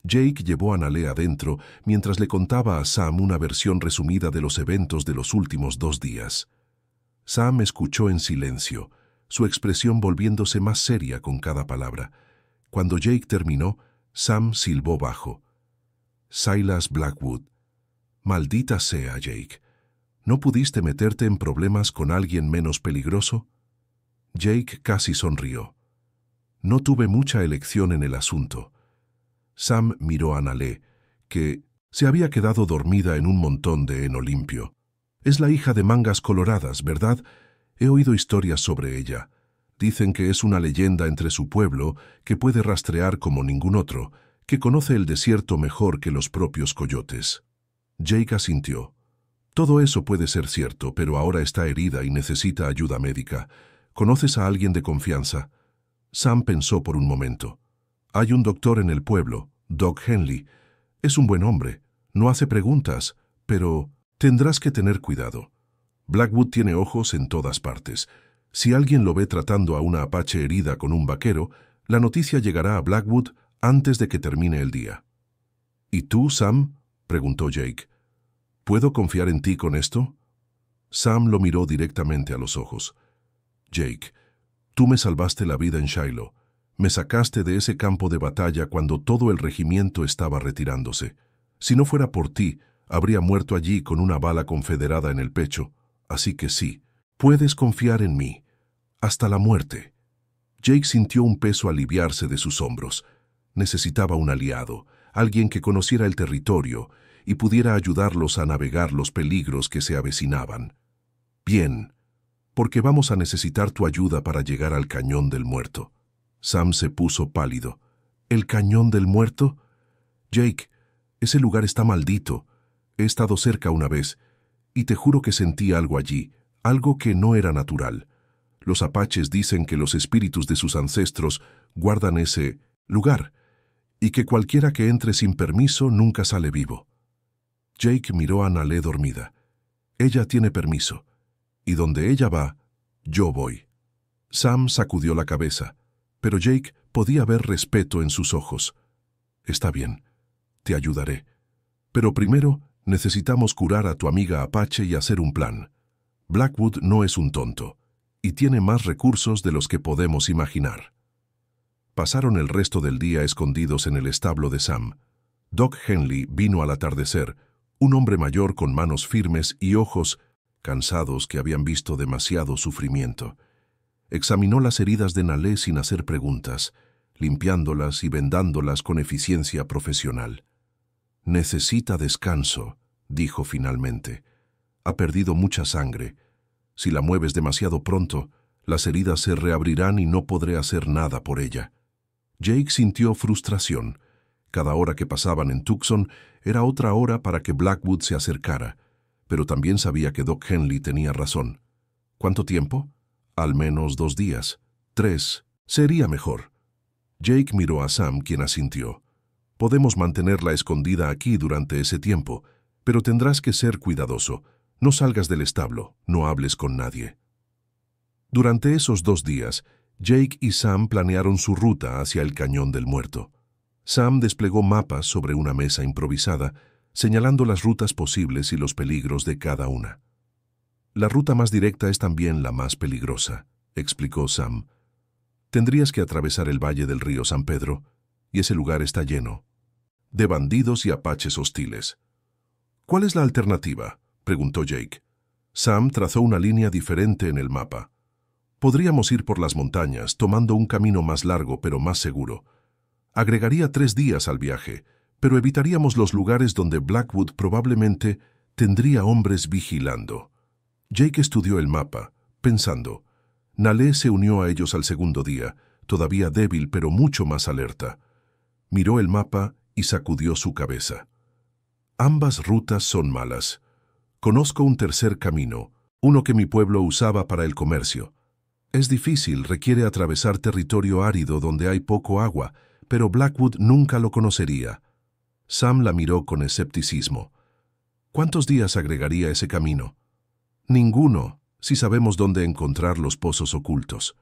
Jake llevó a Nalé adentro mientras le contaba a Sam una versión resumida de los eventos de los últimos 2 días. Sam escuchó en silencio, su expresión volviéndose más seria con cada palabra. Cuando Jake terminó, Sam silbó bajo. «Silas Blackwood. Maldita sea, Jake. ¿No pudiste meterte en problemas con alguien menos peligroso?» Jake casi sonrió. «No tuve mucha elección en el asunto». Sam miró a Nalé, que se había quedado dormida en un montón de heno limpio. «Es la hija de Mangas Coloradas, ¿verdad? He oído historias sobre ella. Dicen que es una leyenda entre su pueblo, que puede rastrear como ningún otro, que conoce el desierto mejor que los propios coyotes». Jake asintió. «Todo eso puede ser cierto, pero ahora está herida y necesita ayuda médica. ¿Conoces a alguien de confianza?» Sam pensó por un momento. «Hay un doctor en el pueblo, Doc Henley. Es un buen hombre, no hace preguntas, pero tendrás que tener cuidado. Blackwood tiene ojos en todas partes. Si alguien lo ve tratando a una apache herida con un vaquero, la noticia llegará a Blackwood antes de que termine el día. ¿Y tú, Sam?, preguntó Jake. ¿Puedo confiar en ti con esto? Sam lo miró directamente a los ojos. Jake, tú me salvaste la vida en Shiloh. Me sacaste de ese campo de batalla cuando todo el regimiento estaba retirándose. Si no fuera por ti, habría muerto allí con una bala confederada en el pecho. Así que sí, puedes confiar en mí. Hasta la muerte. Jake sintió un peso aliviarse de sus hombros. Necesitaba un aliado, alguien que conociera el territorio y pudiera ayudarlos a navegar los peligros que se avecinaban. Bien, porque vamos a necesitar tu ayuda para llegar al Cañón del Muerto. Sam se puso pálido. ¿El Cañón del Muerto? Jake, ese lugar está maldito. He estado cerca una vez, y te juro que sentí algo allí, algo que no era natural. Los apaches dicen que los espíritus de sus ancestros guardan ese lugar, y que cualquiera que entre sin permiso nunca sale vivo. Jake miró a Nalé dormida. Ella tiene permiso, y donde ella va, yo voy. Sam sacudió la cabeza, pero Jake podía ver respeto en sus ojos. Está bien, te ayudaré. Pero primero necesitamos curar a tu amiga Apache y hacer un plan. Blackwood no es un tonto, y tiene más recursos de los que podemos imaginar. Pasaron el resto del día escondidos en el establo de Sam. Doc Henley vino al atardecer, un hombre mayor con manos firmes y ojos cansados que habían visto demasiado sufrimiento. Examinó las heridas de Nalé sin hacer preguntas, limpiándolas y vendándolas con eficiencia profesional. Necesita descanso, dijo finalmente. Ha perdido mucha sangre. Si la mueves demasiado pronto, las heridas se reabrirán y no podré hacer nada por ella. Jake sintió frustración. Cada hora que pasaban en Tucson era otra hora para que Blackwood se acercara, pero también sabía que Doc Henley tenía razón. ¿Cuánto tiempo? Al menos 2 días. 3. Sería mejor. Jake miró a Sam, quien asintió. Podemos mantenerla escondida aquí durante ese tiempo, pero tendrás que ser cuidadoso. No salgas del establo, no hables con nadie. Durante esos 2 días, Jake y Sam planearon su ruta hacia el Cañón del Muerto. Sam desplegó mapas sobre una mesa improvisada, señalando las rutas posibles y los peligros de cada una. La ruta más directa es también la más peligrosa, explicó Sam. Tendrías que atravesar el valle del río San Pedro, y ese lugar está lleno de bandidos y apaches hostiles. ¿Cuál es la alternativa?, preguntó Jake. Sam trazó una línea diferente en el mapa. Podríamos ir por las montañas, tomando un camino más largo pero más seguro. Agregaría 3 días al viaje, pero evitaríamos los lugares donde Blackwood probablemente tendría hombres vigilando. Jake estudió el mapa, pensando. Nalé se unió a ellos al segundo día, todavía débil pero mucho más alerta. Miró el mapa y sacudió su cabeza. Ambas rutas son malas. Conozco un tercer camino, uno que mi pueblo usaba para el comercio. Es difícil, requiere atravesar territorio árido donde hay poco agua, pero Blackwood nunca lo conocería. Sam la miró con escepticismo. ¿Cuántos días agregaría ese camino? Ninguno, si sabemos dónde encontrar los pozos ocultos.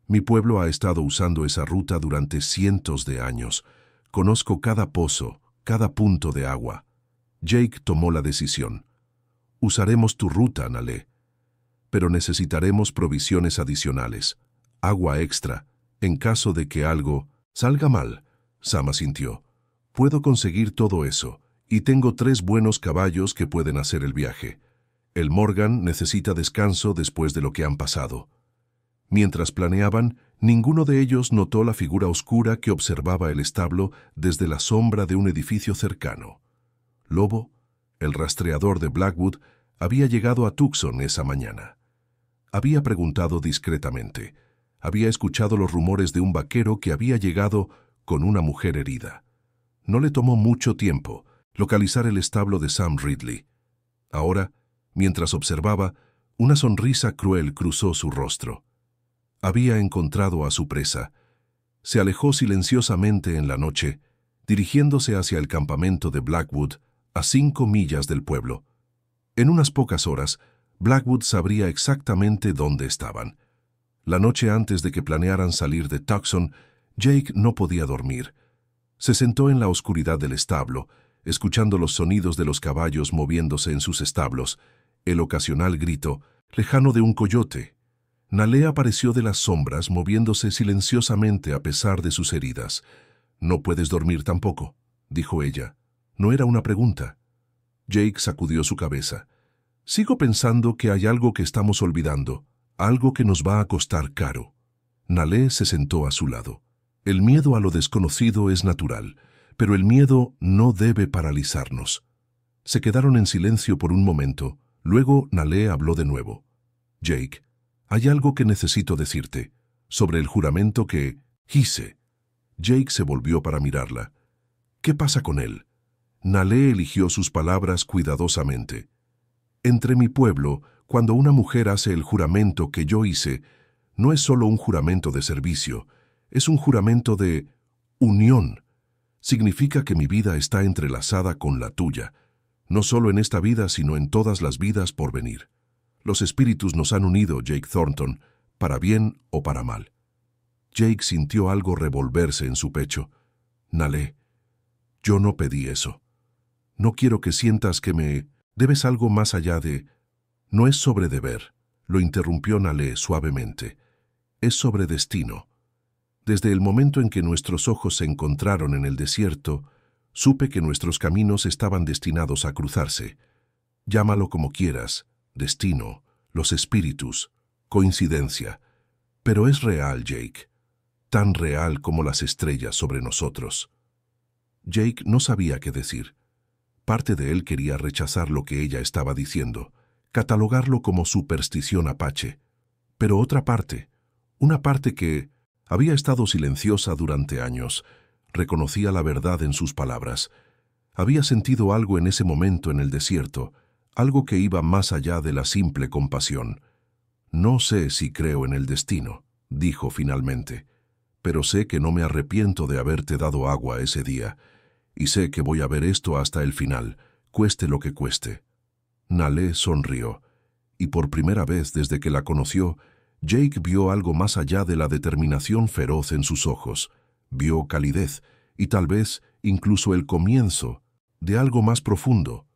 Mi pueblo ha estado usando esa ruta durante cientos de años. Conozco cada pozo, cada punto de agua. Jake tomó la decisión. Usaremos tu ruta, Nalé. Pero necesitaremos provisiones adicionales, agua extra, en caso de que algo salga mal. Sam asintió. Puedo conseguir todo eso, y tengo 3 buenos caballos que pueden hacer el viaje. El Morgan necesita descanso después de lo que han pasado. Mientras planeaban, ninguno de ellos notó la figura oscura que observaba el establo desde la sombra de un edificio cercano. Lobo, el rastreador de Blackwood, había llegado a Tucson esa mañana. Había preguntado discretamente. Había escuchado los rumores de un vaquero que había llegado con una mujer herida. No le tomó mucho tiempo localizar el establo de Sam Ridley. Ahora, mientras observaba, una sonrisa cruel cruzó su rostro. Había encontrado a su presa. Se alejó silenciosamente en la noche, dirigiéndose hacia el campamento de Blackwood, a 5 millas del pueblo. En unas pocas horas, Blackwood sabría exactamente dónde estaban. La noche antes de que planearan salir de Tucson, Jake no podía dormir. Se sentó en la oscuridad del establo, escuchando los sonidos de los caballos moviéndose en sus establos, el ocasional grito, lejano de un coyote. Nalé apareció de las sombras, moviéndose silenciosamente a pesar de sus heridas. «¿No puedes dormir tampoco?», dijo ella. No era una pregunta. Jake sacudió su cabeza. «Sigo pensando que hay algo que estamos olvidando, algo que nos va a costar caro». Nalé se sentó a su lado. «El miedo a lo desconocido es natural, pero el miedo no debe paralizarnos». Se quedaron en silencio por un momento. Luego Nalé habló de nuevo. «Jake, hay algo que necesito decirte, sobre el juramento que hice». Jake se volvió para mirarla. «¿Qué pasa con él?». Nalé eligió sus palabras cuidadosamente. «Entre mi pueblo, cuando una mujer hace el juramento que yo hice, no es solo un juramento de servicio, es un juramento de unión. Significa que mi vida está entrelazada con la tuya, no solo en esta vida, sino en todas las vidas por venir. Los espíritus nos han unido, Jake Thornton, para bien o para mal». Jake sintió algo revolverse en su pecho. «Nalé, yo no pedí eso. No quiero que sientas que me debes algo más allá de...». «No es sobre deber», lo interrumpió Nalé suavemente. «Es sobre destino. Desde el momento en que nuestros ojos se encontraron en el desierto, supe que nuestros caminos estaban destinados a cruzarse. Llámalo como quieras, destino, los espíritus, coincidencia. Pero es real, Jake. Tan real como las estrellas sobre nosotros». Jake no sabía qué decir. Parte de él quería rechazar lo que ella estaba diciendo, catalogarlo como superstición apache. Pero otra parte, una parte que había estado silenciosa durante años, reconocía la verdad en sus palabras. Había sentido algo en ese momento en el desierto, algo que iba más allá de la simple compasión. «No sé si creo en el destino», dijo finalmente, «pero sé que no me arrepiento de haberte dado agua ese día, y sé que voy a ver esto hasta el final, cueste lo que cueste». Nalé sonrió, y por primera vez desde que la conoció, Jake vio algo más allá de la determinación feroz en sus ojos. Vio calidez, y tal vez incluso el comienzo de algo más profundo.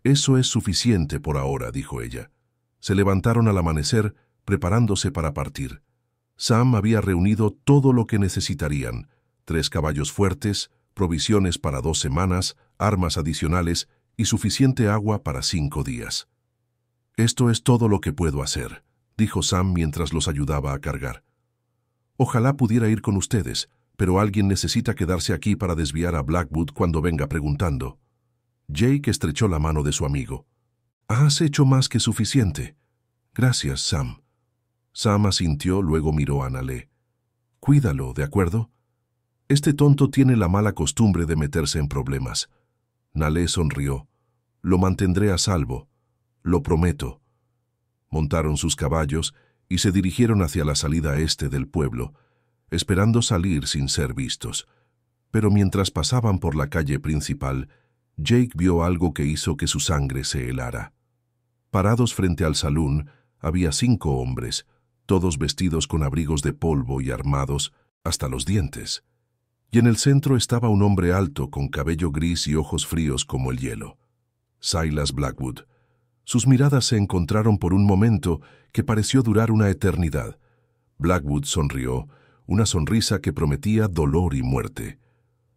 «Eso es suficiente por ahora», dijo ella. Se levantaron al amanecer, preparándose para partir. Sam había reunido todo lo que necesitarían: 3 caballos fuertes, provisiones para 2 semanas, armas adicionales y suficiente agua para 5 días. «Esto es todo lo que puedo hacer», dijo Sam mientras los ayudaba a cargar. «Ojalá pudiera ir con ustedes, pero alguien necesita quedarse aquí para desviar a Blackwood cuando venga preguntando». Jake estrechó la mano de su amigo. «Has hecho más que suficiente». «Gracias, Sam». Sam asintió, luego miró a Nalé. «Cuídalo, ¿de acuerdo? Este tonto tiene la mala costumbre de meterse en problemas». Nalé sonrió. «Lo mantendré a salvo. Lo prometo». Montaron sus caballos y se dirigieron hacia la salida este del pueblo, esperando salir sin ser vistos. Pero mientras pasaban por la calle principal, Jake vio algo que hizo que su sangre se helara. Parados frente al salón, había 5 hombres, todos vestidos con abrigos de polvo y armados hasta los dientes. Y en el centro estaba un hombre alto con cabello gris y ojos fríos como el hielo. Silas Blackwood. Sus miradas se encontraron por un momento que pareció durar una eternidad. Blackwood sonrió, una sonrisa que prometía dolor y muerte.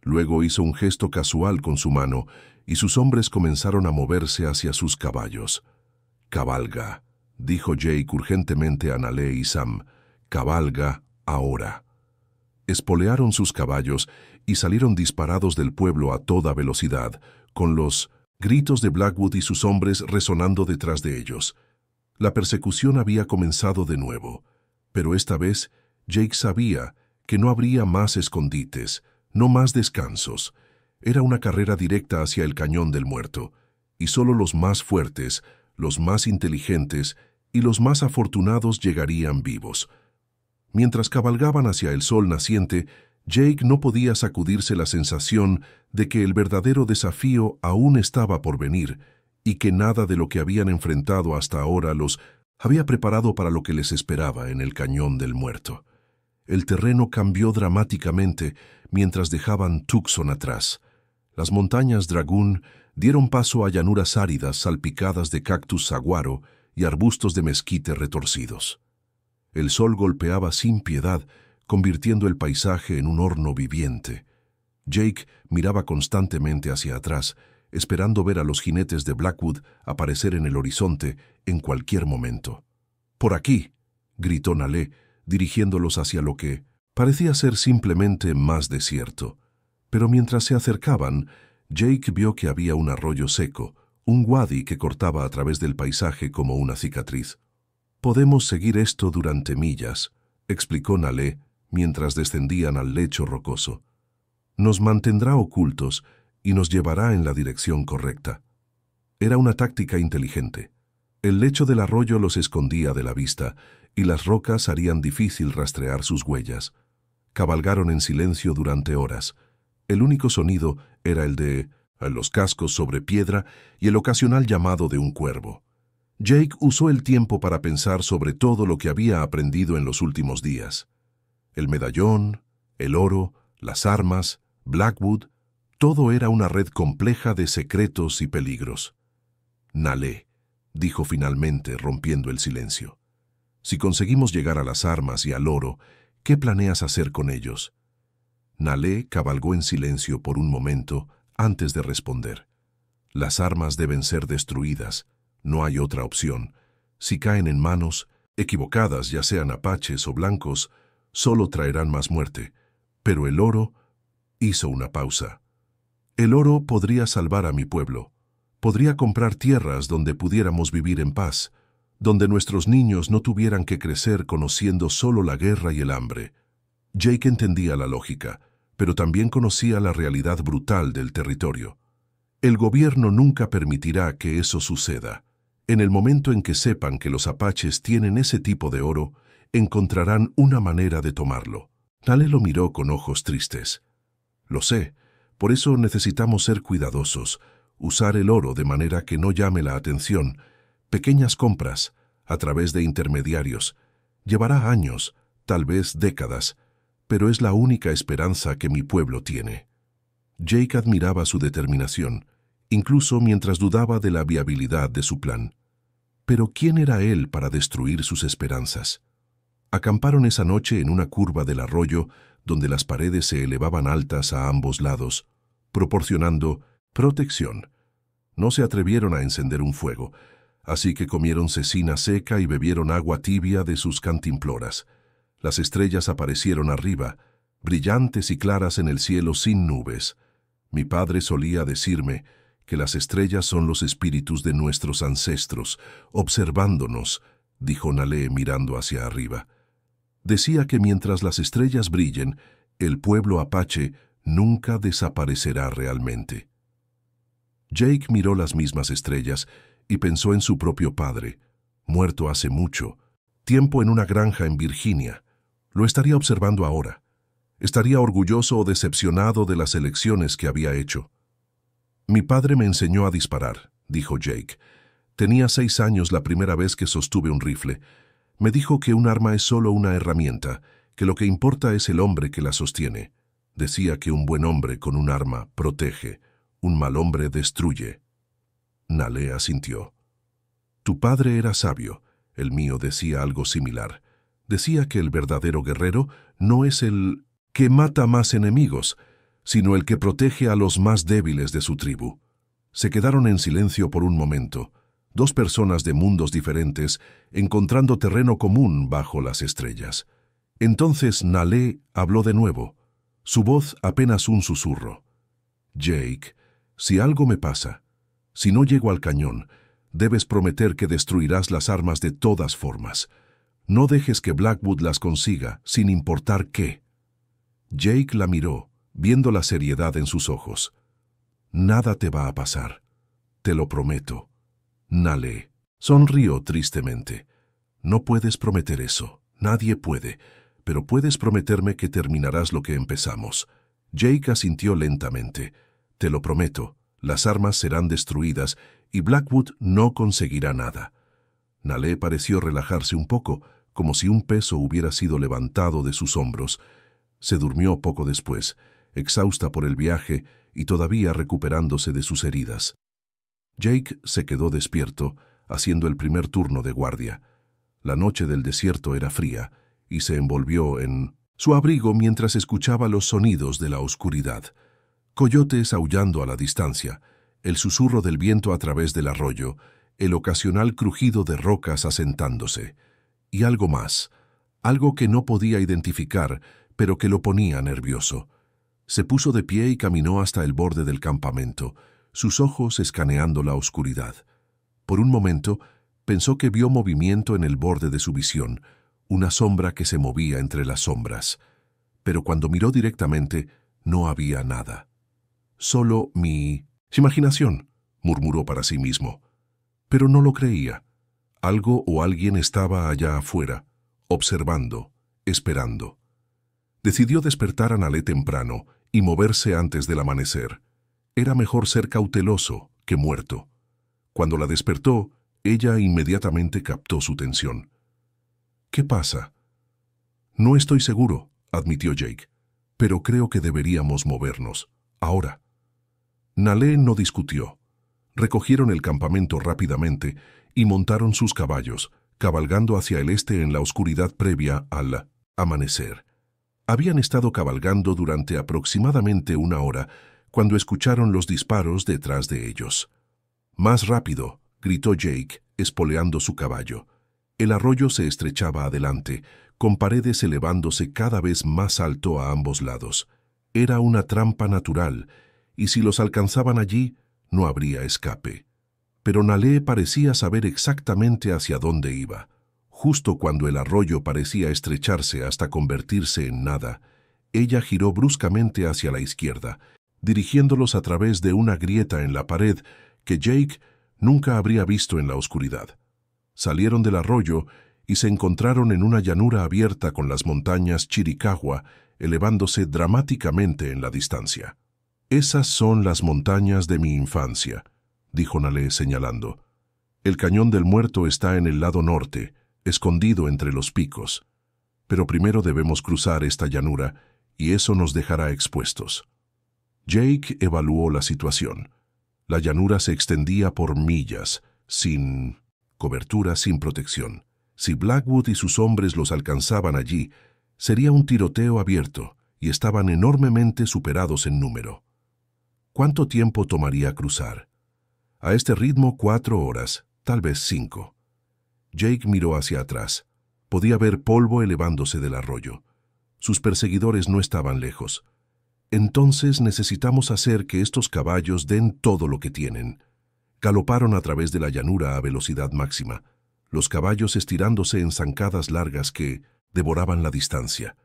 Luego hizo un gesto casual con su mano y sus hombres comenzaron a moverse hacia sus caballos. «Cabalga», dijo Jake urgentemente a Nalé y Sam. «Cabalga ahora». Espolearon sus caballos y salieron disparados del pueblo a toda velocidad, con los gritos de Blackwood y sus hombres resonando detrás de ellos. La persecución había comenzado de nuevo, pero esta vez Jake sabía que no habría más escondites, no más descansos. Era una carrera directa hacia el Cañón del Muerto, y solo los más fuertes, los más inteligentes y los más afortunados llegarían vivos. Mientras cabalgaban hacia el sol naciente, Jake no podía sacudirse la sensación de que el verdadero desafío aún estaba por venir y que nada de lo que habían enfrentado hasta ahora los había preparado para lo que les esperaba en el Cañón del Muerto. El terreno cambió dramáticamente mientras dejaban Tucson atrás. Las montañas Dragoon dieron paso a llanuras áridas salpicadas de cactus saguaro y arbustos de mezquite retorcidos. El sol golpeaba sin piedad, convirtiendo el paisaje en un horno viviente. Jake miraba constantemente hacia atrás, esperando ver a los jinetes de Blackwood aparecer en el horizonte en cualquier momento. «¡Por aquí!», gritó Nalé, dirigiéndolos hacia lo que parecía ser simplemente más desierto. Pero mientras se acercaban, Jake vio que había un arroyo seco, un wadi que cortaba a través del paisaje como una cicatriz. «Podemos seguir esto durante millas», explicó Nalé mientras descendían al lecho rocoso. «Nos mantendrá ocultos y nos llevará en la dirección correcta». Era una táctica inteligente. El lecho del arroyo los escondía de la vista y las rocas harían difícil rastrear sus huellas. Cabalgaron en silencio durante horas. El único sonido era el de los cascos sobre piedra y el ocasional llamado de un cuervo. Jake usó el tiempo para pensar sobre todo lo que había aprendido en los últimos días. El medallón, el oro, las armas, Blackwood, todo era una red compleja de secretos y peligros. «Nalé», dijo finalmente, rompiendo el silencio. «Si conseguimos llegar a las armas y al oro, ¿qué planeas hacer con ellos?» Nalé cabalgó en silencio por un momento antes de responder. «Las armas deben ser destruidas. No hay otra opción. Si caen en manos equivocadas, ya sean apaches o blancos, solo traerán más muerte. Pero el oro…» Hizo una pausa. «El oro podría salvar a mi pueblo. Podría comprar tierras donde pudiéramos vivir en paz, donde nuestros niños no tuvieran que crecer conociendo solo la guerra y el hambre». Jake entendía la lógica, pero también conocía la realidad brutal del territorio. El gobierno nunca permitirá que eso suceda. En el momento en que sepan que los apaches tienen ese tipo de oro, encontrarán una manera de tomarlo. Nalé lo miró con ojos tristes. «Lo sé, por eso necesitamos ser cuidadosos, usar el oro de manera que no llame la atención, pequeñas compras, a través de intermediarios. Llevará años, tal vez décadas, pero es la única esperanza que mi pueblo tiene». Jake admiraba su determinación, incluso mientras dudaba de la viabilidad de su plan. Pero ¿quién era él para destruir sus esperanzas? Acamparon esa noche en una curva del arroyo donde las paredes se elevaban altas a ambos lados, proporcionando protección. No se atrevieron a encender un fuego, así que comieron cecina seca y bebieron agua tibia de sus cantimploras. Las estrellas aparecieron arriba, brillantes y claras en el cielo sin nubes. Mi padre solía decirme que las estrellas son los espíritus de nuestros ancestros, observándonos, dijo Nalé mirando hacia arriba. Decía que mientras las estrellas brillen, el pueblo apache nunca desaparecerá realmente. Jake miró las mismas estrellas y pensó en su propio padre, muerto hace mucho, tiempo en una granja en Virginia. Lo estaría observando ahora. Estaría orgulloso o decepcionado de las elecciones que había hecho. «Mi padre me enseñó a disparar», dijo Jake. «Tenía 6 años la primera vez que sostuve un rifle. Me dijo que un arma es solo una herramienta, que lo que importa es el hombre que la sostiene. Decía que un buen hombre con un arma protege, un mal hombre destruye». Nalé asintió. «Tu padre era sabio», el mío decía algo similar. Decía que el verdadero guerrero no es el que mata más enemigos, sino el que protege a los más débiles de su tribu. Se quedaron en silencio por un momento, 2 personas de mundos diferentes encontrando terreno común bajo las estrellas. Entonces Nalé habló de nuevo, su voz apenas un susurro. «Jake, si algo me pasa, si no llego al cañón, debes prometer que destruirás las armas de todas formas. No dejes que Blackwood las consiga, sin importar qué». Jake la miró, viendo la seriedad en sus ojos. «Nada te va a pasar. Te lo prometo». Nalé sonrió tristemente. «No puedes prometer eso. Nadie puede. Pero puedes prometerme que terminarás lo que empezamos». Jake asintió lentamente. «Te lo prometo. Las armas serán destruidas y Blackwood no conseguirá nada». Nalé pareció relajarse un poco, como si un peso hubiera sido levantado de sus hombros. Se durmió poco después, exhausta por el viaje y todavía recuperándose de sus heridas. Jake se quedó despierto, haciendo el primer turno de guardia. La noche del desierto era fría, y se envolvió en su abrigo mientras escuchaba los sonidos de la oscuridad. Coyotes aullando a la distancia, el susurro del viento a través del arroyo, el ocasional crujido de rocas asentándose. Y algo más, algo que no podía identificar, pero que lo ponía nervioso. Se puso de pie y caminó hasta el borde del campamento, sus ojos escaneando la oscuridad. Por un momento, pensó que vio movimiento en el borde de su visión, una sombra que se movía entre las sombras. Pero cuando miró directamente, no había nada. Solo mi imaginación, murmuró para sí mismo. Pero no lo creía. Algo o alguien estaba allá afuera, observando, esperando. Decidió despertar a Nalé temprano y moverse antes del amanecer. Era mejor ser cauteloso que muerto. Cuando la despertó, ella inmediatamente captó su tensión. ¿Qué pasa? No estoy seguro, admitió Jake, pero creo que deberíamos movernos, ahora. Nalé no discutió. Recogieron el campamento rápidamente y montaron sus caballos, cabalgando hacia el este en la oscuridad previa al amanecer. Habían estado cabalgando durante aproximadamente 1 hora cuando escucharon los disparos detrás de ellos. «Más rápido», gritó Jake, espoleando su caballo. El arroyo se estrechaba adelante, con paredes elevándose cada vez más alto a ambos lados. Era una trampa natural, y si los alcanzaban allí, no habría escape. Pero Nalé parecía saber exactamente hacia dónde iba. Justo cuando el arroyo parecía estrecharse hasta convertirse en nada, ella giró bruscamente hacia la izquierda, dirigiéndolos a través de una grieta en la pared que Jake nunca habría visto en la oscuridad. Salieron del arroyo y se encontraron en una llanura abierta con las montañas Chiricahua elevándose dramáticamente en la distancia. «Esas son las montañas de mi infancia», dijo Nalé señalando. «El Cañón del Muerto está en el lado norte, escondido entre los picos. Pero primero debemos cruzar esta llanura y eso nos dejará expuestos». Jake evaluó la situación. La llanura se extendía por millas, sin cobertura, sin protección. Si Blackwood y sus hombres los alcanzaban allí, sería un tiroteo abierto y estaban enormemente superados en número. ¿Cuánto tiempo tomaría cruzar? A este ritmo 4 horas, tal vez 5. Jake miró hacia atrás. Podía ver polvo elevándose del arroyo. Sus perseguidores no estaban lejos. Entonces necesitamos hacer que estos caballos den todo lo que tienen. Galoparon a través de la llanura a velocidad máxima, los caballos estirándose en zancadas largas que devoraban la distancia.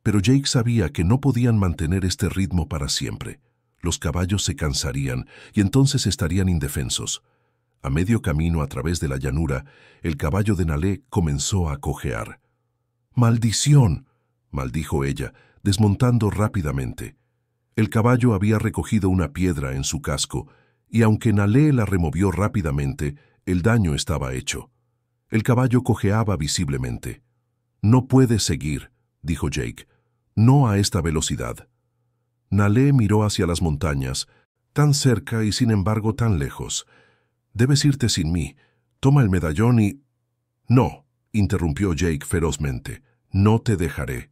Pero Jake sabía que no podían mantener este ritmo para siempre. Los caballos se cansarían y entonces estarían indefensos. A medio camino a través de la llanura, el caballo de Nalé comenzó a cojear. «¡Maldición!», maldijo ella, desmontando rápidamente. El caballo había recogido una piedra en su casco, y aunque Nalé la removió rápidamente, el daño estaba hecho. El caballo cojeaba visiblemente. «No puedes seguir», dijo Jake. «No a esta velocidad». Nalé miró hacia las montañas, tan cerca y sin embargo tan lejos. «Debes irte sin mí. Toma el medallón y...» «No», interrumpió Jake ferozmente. «No te dejaré».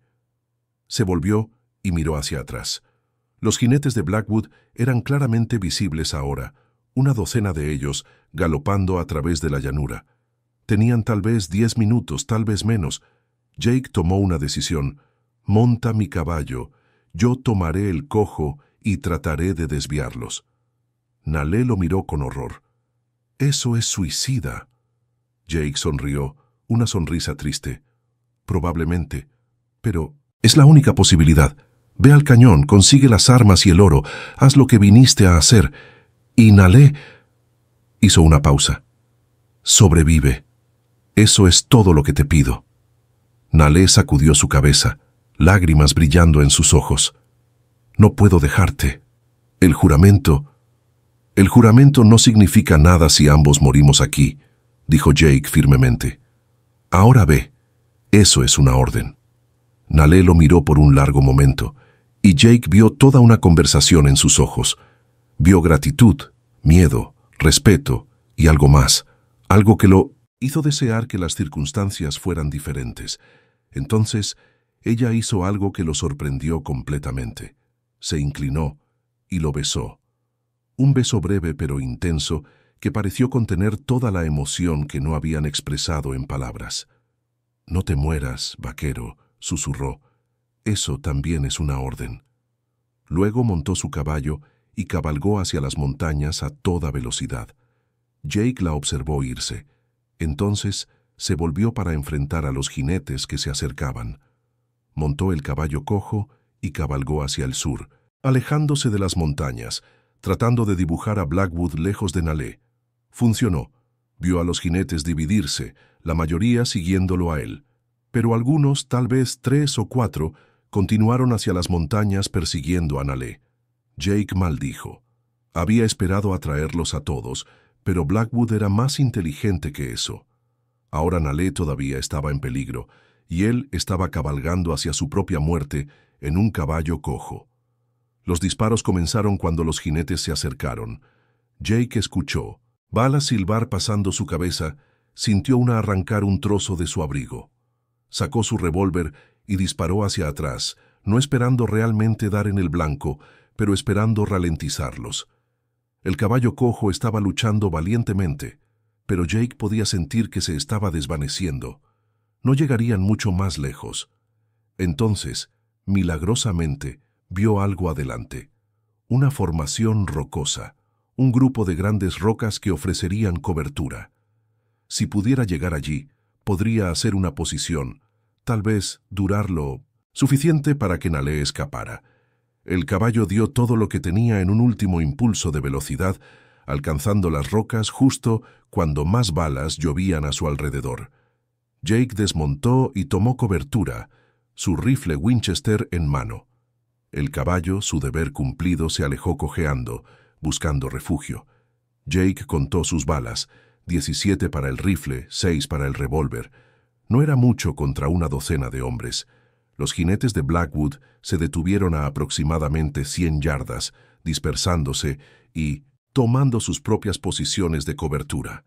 Se volvió y miró hacia atrás. Los jinetes de Blackwood eran claramente visibles ahora, 12 de ellos galopando a través de la llanura. Tenían tal vez 10 minutos, tal vez menos. Jake tomó una decisión. «Monta mi caballo. Yo tomaré el cojo y trataré de desviarlos». Nalé lo miró con horror. «Eso es suicida». Jake sonrió, una sonrisa triste. «Probablemente. Pero es la única posibilidad. Ve al cañón, consigue las armas y el oro, haz lo que viniste a hacer». Y Nalé hizo una pausa. «Sobrevive. Eso es todo lo que te pido». Nalé sacudió su cabeza, lágrimas brillando en sus ojos. «No puedo dejarte. El juramento no significa nada si ambos morimos aquí», dijo Jake firmemente. «Ahora ve, eso es una orden». Nalé lo miró por un largo momento, Y Jake vio toda una conversación en sus ojos. Vio gratitud, miedo, respeto y algo más, algo que lo hizo desear que las circunstancias fueran diferentes. Entonces, ella hizo algo que lo sorprendió completamente. Se inclinó y lo besó. Un beso breve pero intenso que pareció contener toda la emoción que no habían expresado en palabras. «No te mueras, vaquero», susurró. «Eso también es una orden». Luego montó su caballo y cabalgó hacia las montañas a toda velocidad. Jake la observó irse. Entonces se volvió para enfrentar a los jinetes que se acercaban. Montó el caballo cojo y cabalgó hacia el sur, alejándose de las montañas, tratando de dibujar a Blackwood lejos de Nalé. Funcionó. Vio a los jinetes dividirse, la mayoría siguiéndolo a él. Pero algunos, tal vez 3 o 4, continuaron hacia las montañas persiguiendo a Nalé. Jake maldijo. Había esperado atraerlos a todos, pero Blackwood era más inteligente que eso. Ahora Nalé todavía estaba en peligro, y él estaba cabalgando hacia su propia muerte en un caballo cojo. Los disparos comenzaron cuando los jinetes se acercaron. Jake escuchó. Balas silbar pasando su cabeza, sintió una arrancar un trozo de su abrigo. Sacó su revólver y disparó hacia atrás, no esperando realmente dar en el blanco, pero esperando ralentizarlos. El caballo cojo estaba luchando valientemente, pero Jake podía sentir que se estaba desvaneciendo. No llegarían mucho más lejos. Entonces, milagrosamente, vio algo adelante. Una formación rocosa, un grupo de grandes rocas que ofrecerían cobertura. Si pudiera llegar allí, podría hacer una posición, tal vez durarlo suficiente para que Nalé escapara. El caballo dio todo lo que tenía en un último impulso de velocidad, alcanzando las rocas justo cuando más balas llovían a su alrededor. Jake desmontó y tomó cobertura, su rifle Winchester en mano. El caballo, su deber cumplido, se alejó cojeando, buscando refugio. Jake contó sus balas, 17 para el rifle, 6 para el revólver. No era mucho contra una docena de hombres. Los jinetes de Blackwood se detuvieron a aproximadamente 100 yardas, dispersándose y tomando sus propias posiciones de cobertura.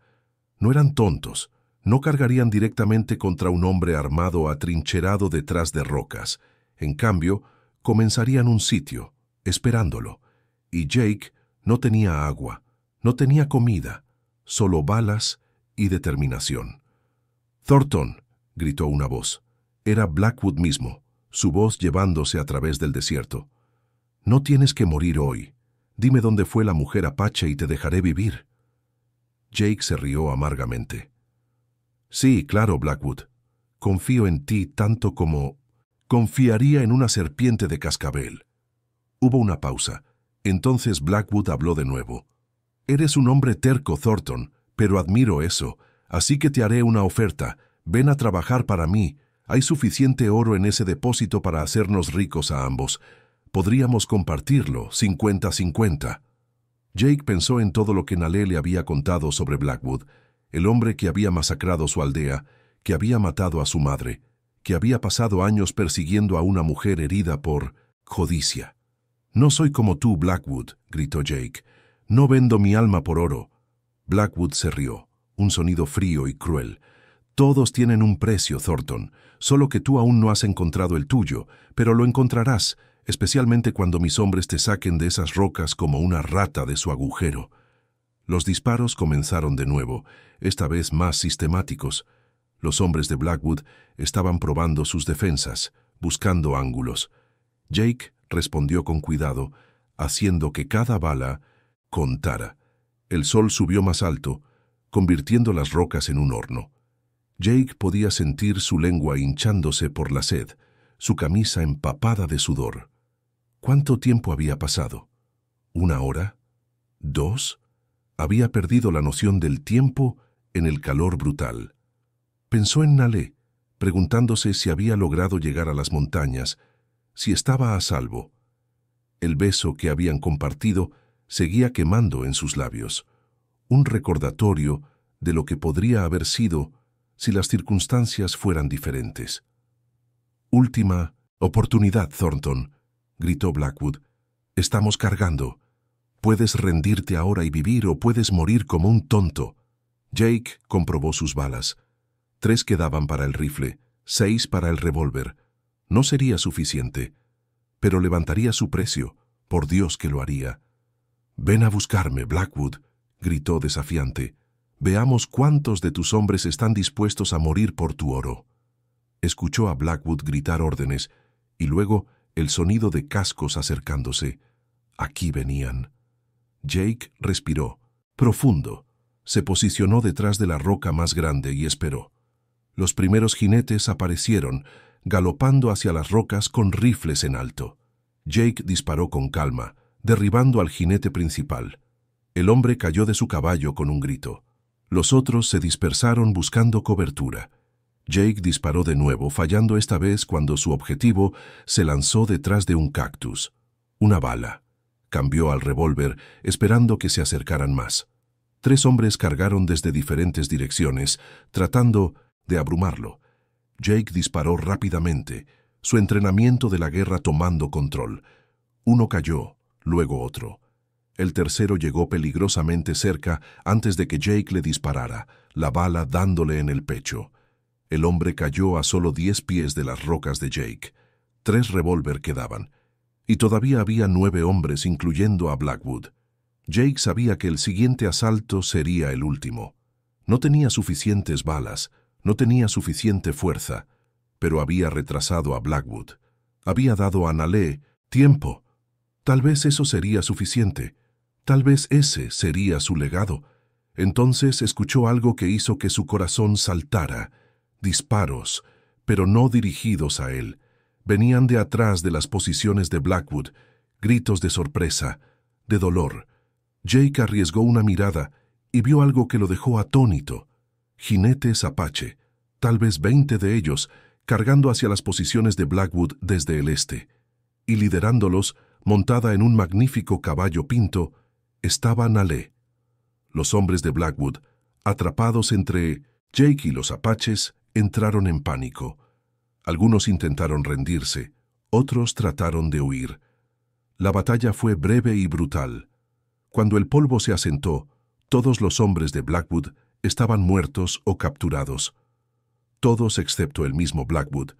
No eran tontos, no cargarían directamente contra un hombre armado atrincherado detrás de rocas. En cambio, comenzarían un sitio, esperándolo. Y Jake no tenía agua, no tenía comida, solo balas y determinación. «Thornton», gritó una voz. Era Blackwood mismo, su voz llevándose a través del desierto. «No tienes que morir hoy. Dime dónde fue la mujer apache y te dejaré vivir». Jake se rió amargamente. «Sí, claro, Blackwood. Confío en ti tanto como confiaría en una serpiente de cascabel». Hubo una pausa. Entonces Blackwood habló de nuevo. «Eres un hombre terco, Thornton, pero admiro eso, así que te haré una oferta. Ven a trabajar para mí. Hay suficiente oro en ese depósito para hacernos ricos a ambos. Podríamos compartirlo, 50-50. Jake pensó en todo lo que Nalé le había contado sobre Blackwood, el hombre que había masacrado su aldea, que había matado a su madre, que había pasado años persiguiendo a una mujer herida por codicia. «No soy como tú, Blackwood», gritó Jake. «No vendo mi alma por oro». Blackwood se rió, un sonido frío y cruel. «Todos tienen un precio, Thornton, solo que tú aún no has encontrado el tuyo, pero lo encontrarás, especialmente cuando mis hombres te saquen de esas rocas como una rata de su agujero». Los disparos comenzaron de nuevo, esta vez más sistemáticos. Los hombres de Blackwood estaban probando sus defensas, buscando ángulos. Jake respondió con cuidado, haciendo que cada bala contara. El sol subió más alto, convirtiendo las rocas en un horno. Jake podía sentir su lengua hinchándose por la sed, su camisa empapada de sudor. ¿Cuánto tiempo había pasado? ¿1 hora? ¿2? Había perdido la noción del tiempo en el calor brutal. Pensó en Nalé, preguntándose si había logrado llegar a las montañas, si estaba a salvo. El beso que habían compartido seguía quemando en sus labios, un recordatorio de lo que podría haber sido si las circunstancias fueran diferentes. «Última oportunidad, Thornton. gritó Blackwood. «Estamos cargando. Puedes rendirte ahora y vivir o puedes morir como un tonto». Jake comprobó sus balas. 3 quedaban para el rifle, 6 para el revólver. No sería suficiente, pero levantaría su precio. Por Dios que lo haría. «Ven a buscarme, Blackwood», gritó desafiante. «Veamos cuántos de tus hombres están dispuestos a morir por tu oro». Escuchó a Blackwood gritar órdenes, y luego el sonido de cascos acercándose. Aquí venían. Jake respiró, profundo. Se posicionó detrás de la roca más grande y esperó. Los primeros jinetes aparecieron, galopando hacia las rocas con rifles en alto. Jake disparó con calma, derribando al jinete principal. El hombre cayó de su caballo con un grito. Los otros se dispersaron buscando cobertura. Jake disparó de nuevo, fallando esta vez cuando su objetivo se lanzó detrás de un cactus. Una bala. Cambió al revólver, esperando que se acercaran más. 3 hombres cargaron desde diferentes direcciones, tratando de abrumarlo. Jake disparó rápidamente, su entrenamiento de la guerra tomando control. Uno cayó, luego otro. El tercero llegó peligrosamente cerca antes de que Jake le disparara, la bala dándole en el pecho. El hombre cayó a solo 10 pies de las rocas de Jake. 3 revólver quedaban. Y todavía había 9 hombres, incluyendo a Blackwood. Jake sabía que el siguiente asalto sería el último. No tenía suficientes balas, no tenía suficiente fuerza, pero había retrasado a Blackwood. Había dado a Nalé tiempo. Tal vez eso sería suficiente. Tal vez ese sería su legado. Entonces escuchó algo que hizo que su corazón saltara. Disparos, pero no dirigidos a él. Venían de atrás de las posiciones de Blackwood, gritos de sorpresa, de dolor. Jake arriesgó una mirada y vio algo que lo dejó atónito. Jinetes apache, tal vez 20 de ellos, cargando hacia las posiciones de Blackwood desde el este. Y liderándolos, montada en un magnífico caballo pinto, estaba Nalé. Los hombres de Blackwood, atrapados entre Jake y los apaches, entraron en pánico. Algunos intentaron rendirse, otros trataron de huir. La batalla fue breve y brutal. Cuando el polvo se asentó, todos los hombres de Blackwood estaban muertos o capturados. Todos excepto el mismo Blackwood,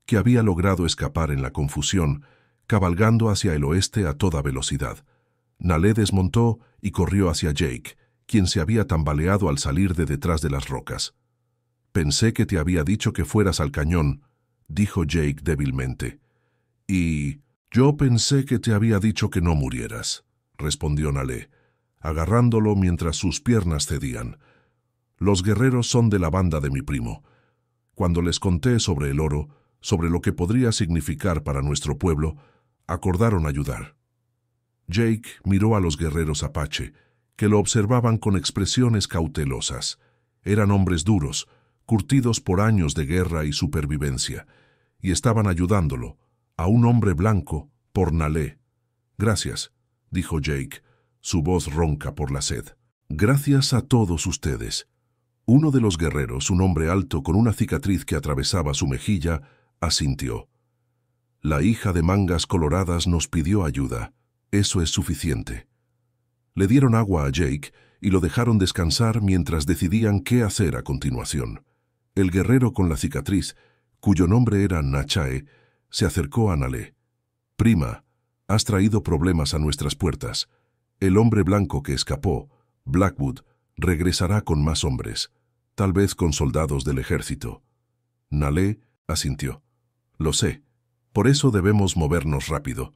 que había logrado escapar en la confusión, cabalgando hacia el oeste a toda velocidad. Nalé desmontó y corrió hacia Jake, quien se había tambaleado al salir de detrás de las rocas. «Pensé que te había dicho que fueras al cañón», dijo Jake débilmente. «Y yo pensé que te había dicho que no murieras», respondió Nalé, agarrándolo mientras sus piernas cedían. «Los guerreros son de la banda de mi primo. Cuando les conté sobre el oro, sobre lo que podría significar para nuestro pueblo, acordaron ayudar». Jake miró a los guerreros apache, que lo observaban con expresiones cautelosas. Eran hombres duros, curtidos por años de guerra y supervivencia, y estaban ayudándolo, a un hombre blanco, por Nalé. «Gracias», dijo Jake, su voz ronca por la sed. «Gracias a todos ustedes». Uno de los guerreros, un hombre alto con una cicatriz que atravesaba su mejilla, asintió. «La hija de mangas coloradas nos pidió ayuda. Eso es suficiente». Le dieron agua a Jake y lo dejaron descansar mientras decidían qué hacer a continuación. El guerrero con la cicatriz, cuyo nombre era Nachae, se acercó a Nalé. «Prima, has traído problemas a nuestras puertas. El hombre blanco que escapó, Blackwood, regresará con más hombres, tal vez con soldados del ejército». Nalé asintió. «Lo sé. Por eso debemos movernos rápido.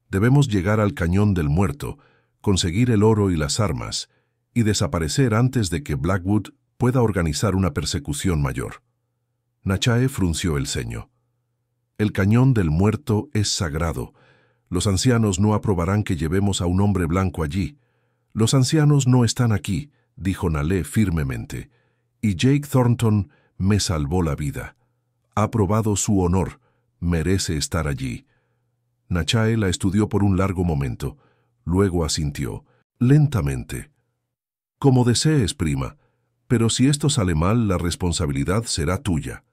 Debemos llegar al Cañón del Muerto, conseguir el oro y las armas, y desaparecer antes de que Blackwood pueda organizar una persecución mayor». Nachae frunció el ceño. «El Cañón del Muerto es sagrado. Los ancianos no aprobarán que llevemos a un hombre blanco allí». «Los ancianos no están aquí», dijo Nalé firmemente, «y Jake Thornton me salvó la vida. Ha probado su honor. Merece estar allí». Nachae la estudió por un largo momento. Luego asintió, lentamente. «Como desees, prima, pero si esto sale mal, la responsabilidad será tuya».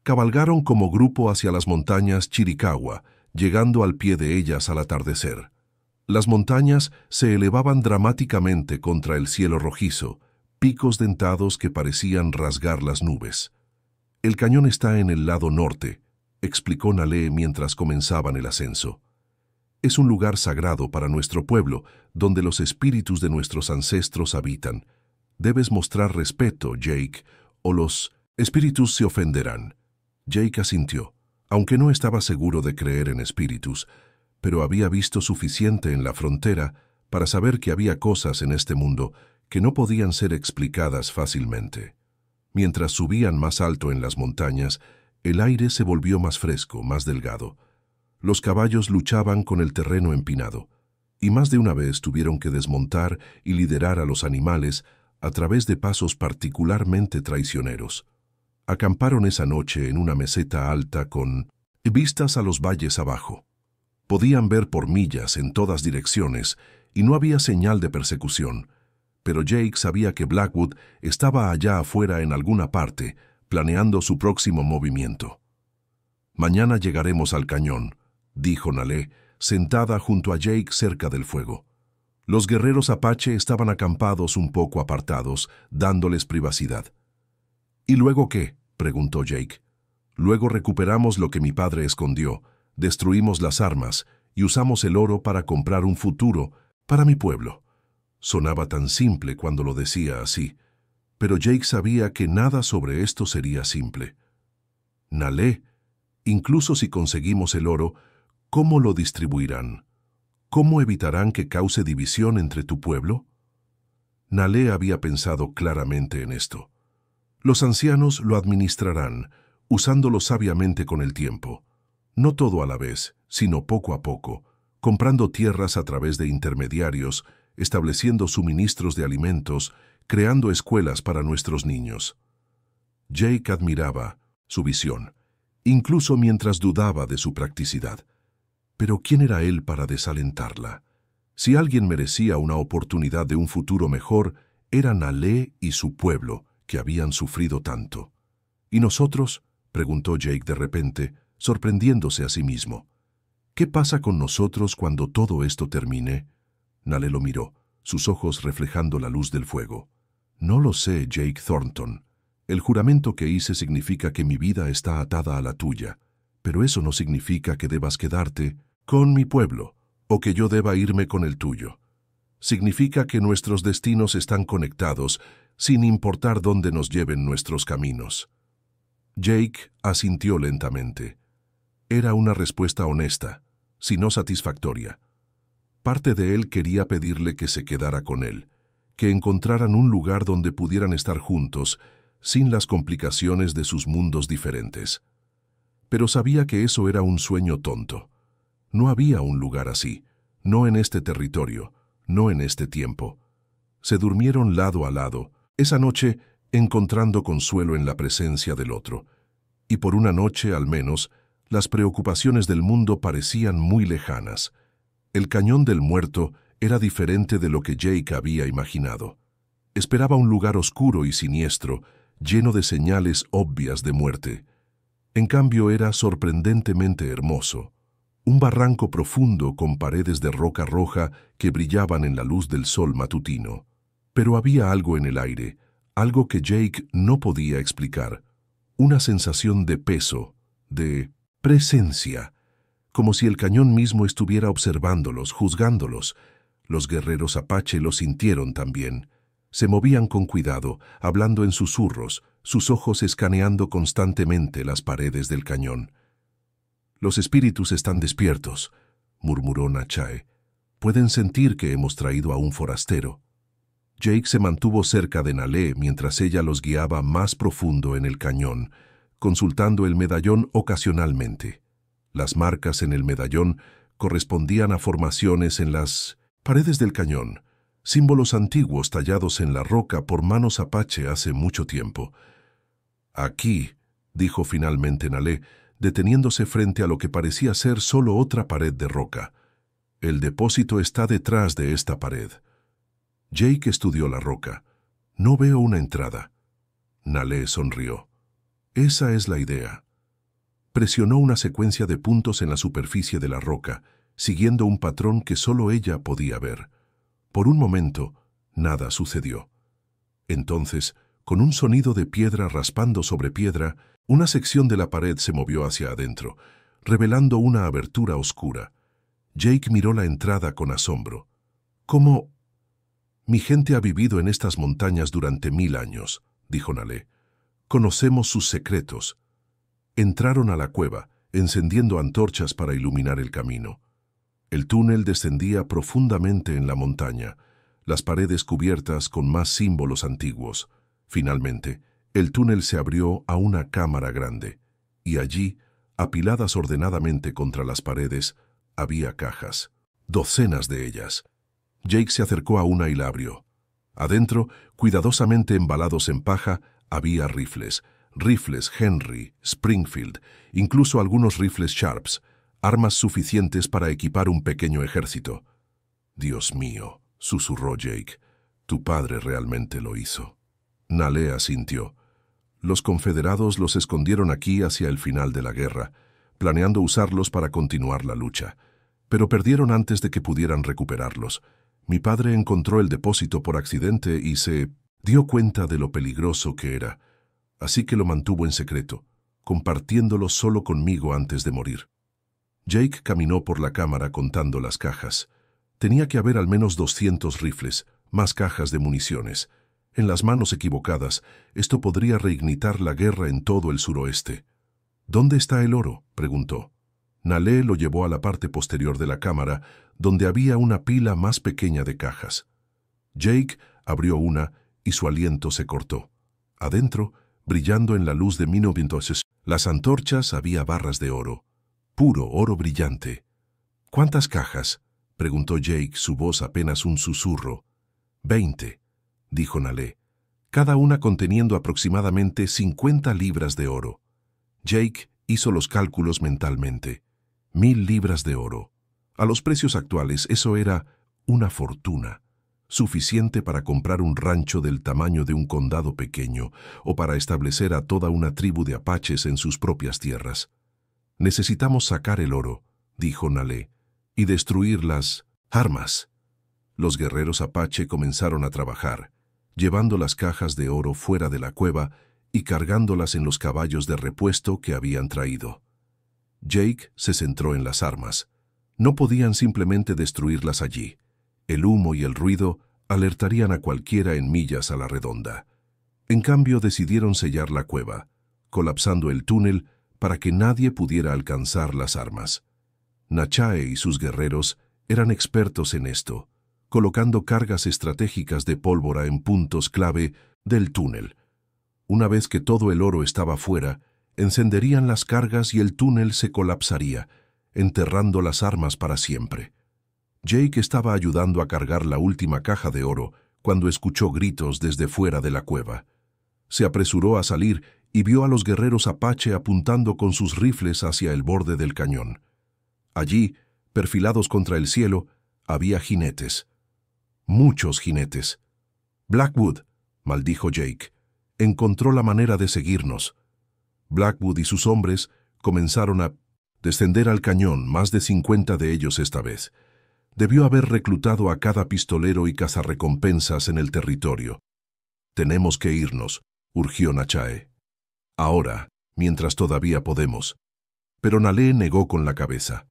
Cabalgaron como grupo hacia las montañas Chiricahua, llegando al pie de ellas al atardecer. Las montañas se elevaban dramáticamente contra el cielo rojizo, picos dentados que parecían rasgar las nubes. «El cañón está en el lado norte», explicó Nalé mientras comenzaban el ascenso. «Es un lugar sagrado para nuestro pueblo, donde los espíritus de nuestros ancestros habitan. Debes mostrar respeto, Jake, o los espíritus se ofenderán». Jake asintió, aunque no estaba seguro de creer en espíritus, pero había visto suficiente en la frontera para saber que había cosas en este mundo que no podían ser explicadas fácilmente. Mientras subían más alto en las montañas, el aire se volvió más fresco, más delgado. Los caballos luchaban con el terreno empinado, y más de una vez tuvieron que desmontar y liderar a los animales a través de pasos particularmente traicioneros. Acamparon esa noche en una meseta alta con vistas a los valles abajo. Podían ver por millas en todas direcciones y no había señal de persecución, pero Jake sabía que Blackwood estaba allá afuera en alguna parte, planeando su próximo movimiento. «Mañana llegaremos al cañón», dijo Nalé, sentada junto a Jake cerca del fuego. Los guerreros apache estaban acampados un poco apartados, dándoles privacidad. «¿Y luego qué?», preguntó Jake. «Luego recuperamos lo que mi padre escondió, destruimos las armas y usamos el oro para comprar un futuro para mi pueblo». Sonaba tan simple cuando lo decía así, pero Jake sabía que nada sobre esto sería simple. «Nalé, incluso si conseguimos el oro, ¿cómo lo distribuirán? ¿Cómo evitarán que cause división entre tu pueblo?» Nalé había pensado claramente en esto. «Los ancianos lo administrarán, usándolo sabiamente con el tiempo. No todo a la vez, sino poco a poco, comprando tierras a través de intermediarios, estableciendo suministros de alimentos, creando escuelas para nuestros niños». Jake admiraba su visión, incluso mientras dudaba de su practicidad. Pero ¿quién era él para desalentarla? Si alguien merecía una oportunidad de un futuro mejor, era Nalé y su pueblo, que habían sufrido tanto. «¿Y nosotros?», preguntó Jake de repente, sorprendiéndose a sí mismo. «¿Qué pasa con nosotros cuando todo esto termine?» Nalé lo miró, sus ojos reflejando la luz del fuego. «No lo sé, Jake Thornton. El juramento que hice significa que mi vida está atada a la tuya, pero eso no significa que debas quedarte con mi pueblo o que yo deba irme con el tuyo. Significa que nuestros destinos están conectados, sin importar dónde nos lleven nuestros caminos». Jake asintió lentamente. Era una respuesta honesta, si no satisfactoria. Parte de él quería pedirle que se quedara con él, que encontraran un lugar donde pudieran estar juntos, sin las complicaciones de sus mundos diferentes. Pero sabía que eso era un sueño tonto. No había un lugar así, no en este territorio, no en este tiempo. Se durmieron lado a lado, esa noche encontrando consuelo en la presencia del otro. Y por una noche, al menos, las preocupaciones del mundo parecían muy lejanas. El cañón del muerto era diferente de lo que Jake había imaginado. Esperaba un lugar oscuro y siniestro, lleno de señales obvias de muerte. En cambio era sorprendentemente hermoso. Un barranco profundo con paredes de roca roja que brillaban en la luz del sol matutino. Pero había algo en el aire, algo que Jake no podía explicar. Una sensación de peso, de presencia, como si el cañón mismo estuviera observándolos, juzgándolos. Los guerreros apache lo sintieron también. Se movían con cuidado, hablando en susurros, sus ojos escaneando constantemente las paredes del cañón. «Los espíritus están despiertos», murmuró Nachae. «Pueden sentir que hemos traído a un forastero». Jake se mantuvo cerca de Nalé mientras ella los guiaba más profundo en el cañón, consultando el medallón ocasionalmente. Las marcas en el medallón correspondían a formaciones en las paredes del cañón, símbolos antiguos tallados en la roca por manos apache hace mucho tiempo. «Aquí», dijo finalmente Nalé, deteniéndose frente a lo que parecía ser solo otra pared de roca. «El depósito está detrás de esta pared». Jake estudió la roca. «No veo una entrada». Nalé sonrió. «Esa es la idea». Presionó una secuencia de puntos en la superficie de la roca, siguiendo un patrón que solo ella podía ver. Por un momento, nada sucedió. Entonces, con un sonido de piedra raspando sobre piedra, una sección de la pared se movió hacia adentro, revelando una abertura oscura. Jake miró la entrada con asombro. ¿Cómo? Mi gente ha vivido en estas montañas durante 1000 años, dijo Nalé. Conocemos sus secretos. Entraron a la cueva, encendiendo antorchas para iluminar el camino. El túnel descendía profundamente en la montaña, las paredes cubiertas con más símbolos antiguos. Finalmente, el túnel se abrió a una cámara grande, y allí, apiladas ordenadamente contra las paredes, había cajas, docenas de ellas. Jake se acercó a una y la abrió. Adentro, cuidadosamente embalados en paja, había rifles Henry, Springfield, incluso algunos rifles Sharps, armas suficientes para equipar un pequeño ejército. «Dios mío», susurró Jake, «tu padre realmente lo hizo». Nalé asintió. Los confederados los escondieron aquí hacia el final de la guerra, planeando usarlos para continuar la lucha. Pero perdieron antes de que pudieran recuperarlos. Mi padre encontró el depósito por accidente y se dio cuenta de lo peligroso que era. Así que lo mantuvo en secreto, compartiéndolo solo conmigo antes de morir. Jake caminó por la cámara contando las cajas. Tenía que haber al menos 200 rifles, más cajas de municiones. En las manos equivocadas, esto podría reignitar la guerra en todo el suroeste. «¿Dónde está el oro?», preguntó. Nalé lo llevó a la parte posterior de la cámara, donde había una pila más pequeña de cajas. Jake abrió una y su aliento se cortó. Adentro, brillando en la luz de 1900, las antorchas había barras de oro, puro oro brillante. «¿Cuántas cajas?», preguntó Jake, su voz apenas un susurro. «20», dijo Nalé, «cada una conteniendo aproximadamente 50 libras de oro». Jake hizo los cálculos mentalmente. 1000 libras de oro. A los precios actuales, eso era una fortuna. Suficiente para comprar un rancho del tamaño de un condado pequeño o para establecer a toda una tribu de apaches en sus propias tierras. «Necesitamos sacar el oro», dijo Nalé, «y destruir las armas». Los guerreros apache comenzaron a trabajar, llevando las cajas de oro fuera de la cueva y cargándolas en los caballos de repuesto que habían traído. Jake se centró en las armas. No podían simplemente destruirlas allí. El humo y el ruido alertarían a cualquiera en millas a la redonda. En cambio, decidieron sellar la cueva, colapsando el túnel para que nadie pudiera alcanzar las armas. Nachae y sus guerreros eran expertos en esto, colocando cargas estratégicas de pólvora en puntos clave del túnel. Una vez que todo el oro estaba fuera, encenderían las cargas y el túnel se colapsaría, enterrando las armas para siempre. Jake estaba ayudando a cargar la última caja de oro cuando escuchó gritos desde fuera de la cueva. Se apresuró a salir y vio a los guerreros apache apuntando con sus rifles hacia el borde del cañón. Allí, perfilados contra el cielo, había jinetes. Muchos jinetes. «Blackwood», maldijo Jake, «encontró la manera de seguirnos». Blackwood y sus hombres comenzaron a descender al cañón, más de 50 de ellos esta vez. Debió haber reclutado a cada pistolero y cazarrecompensas en el territorio. «Tenemos que irnos», urgió Nachae. «Ahora, mientras todavía podemos». Pero Nalé negó con la cabeza.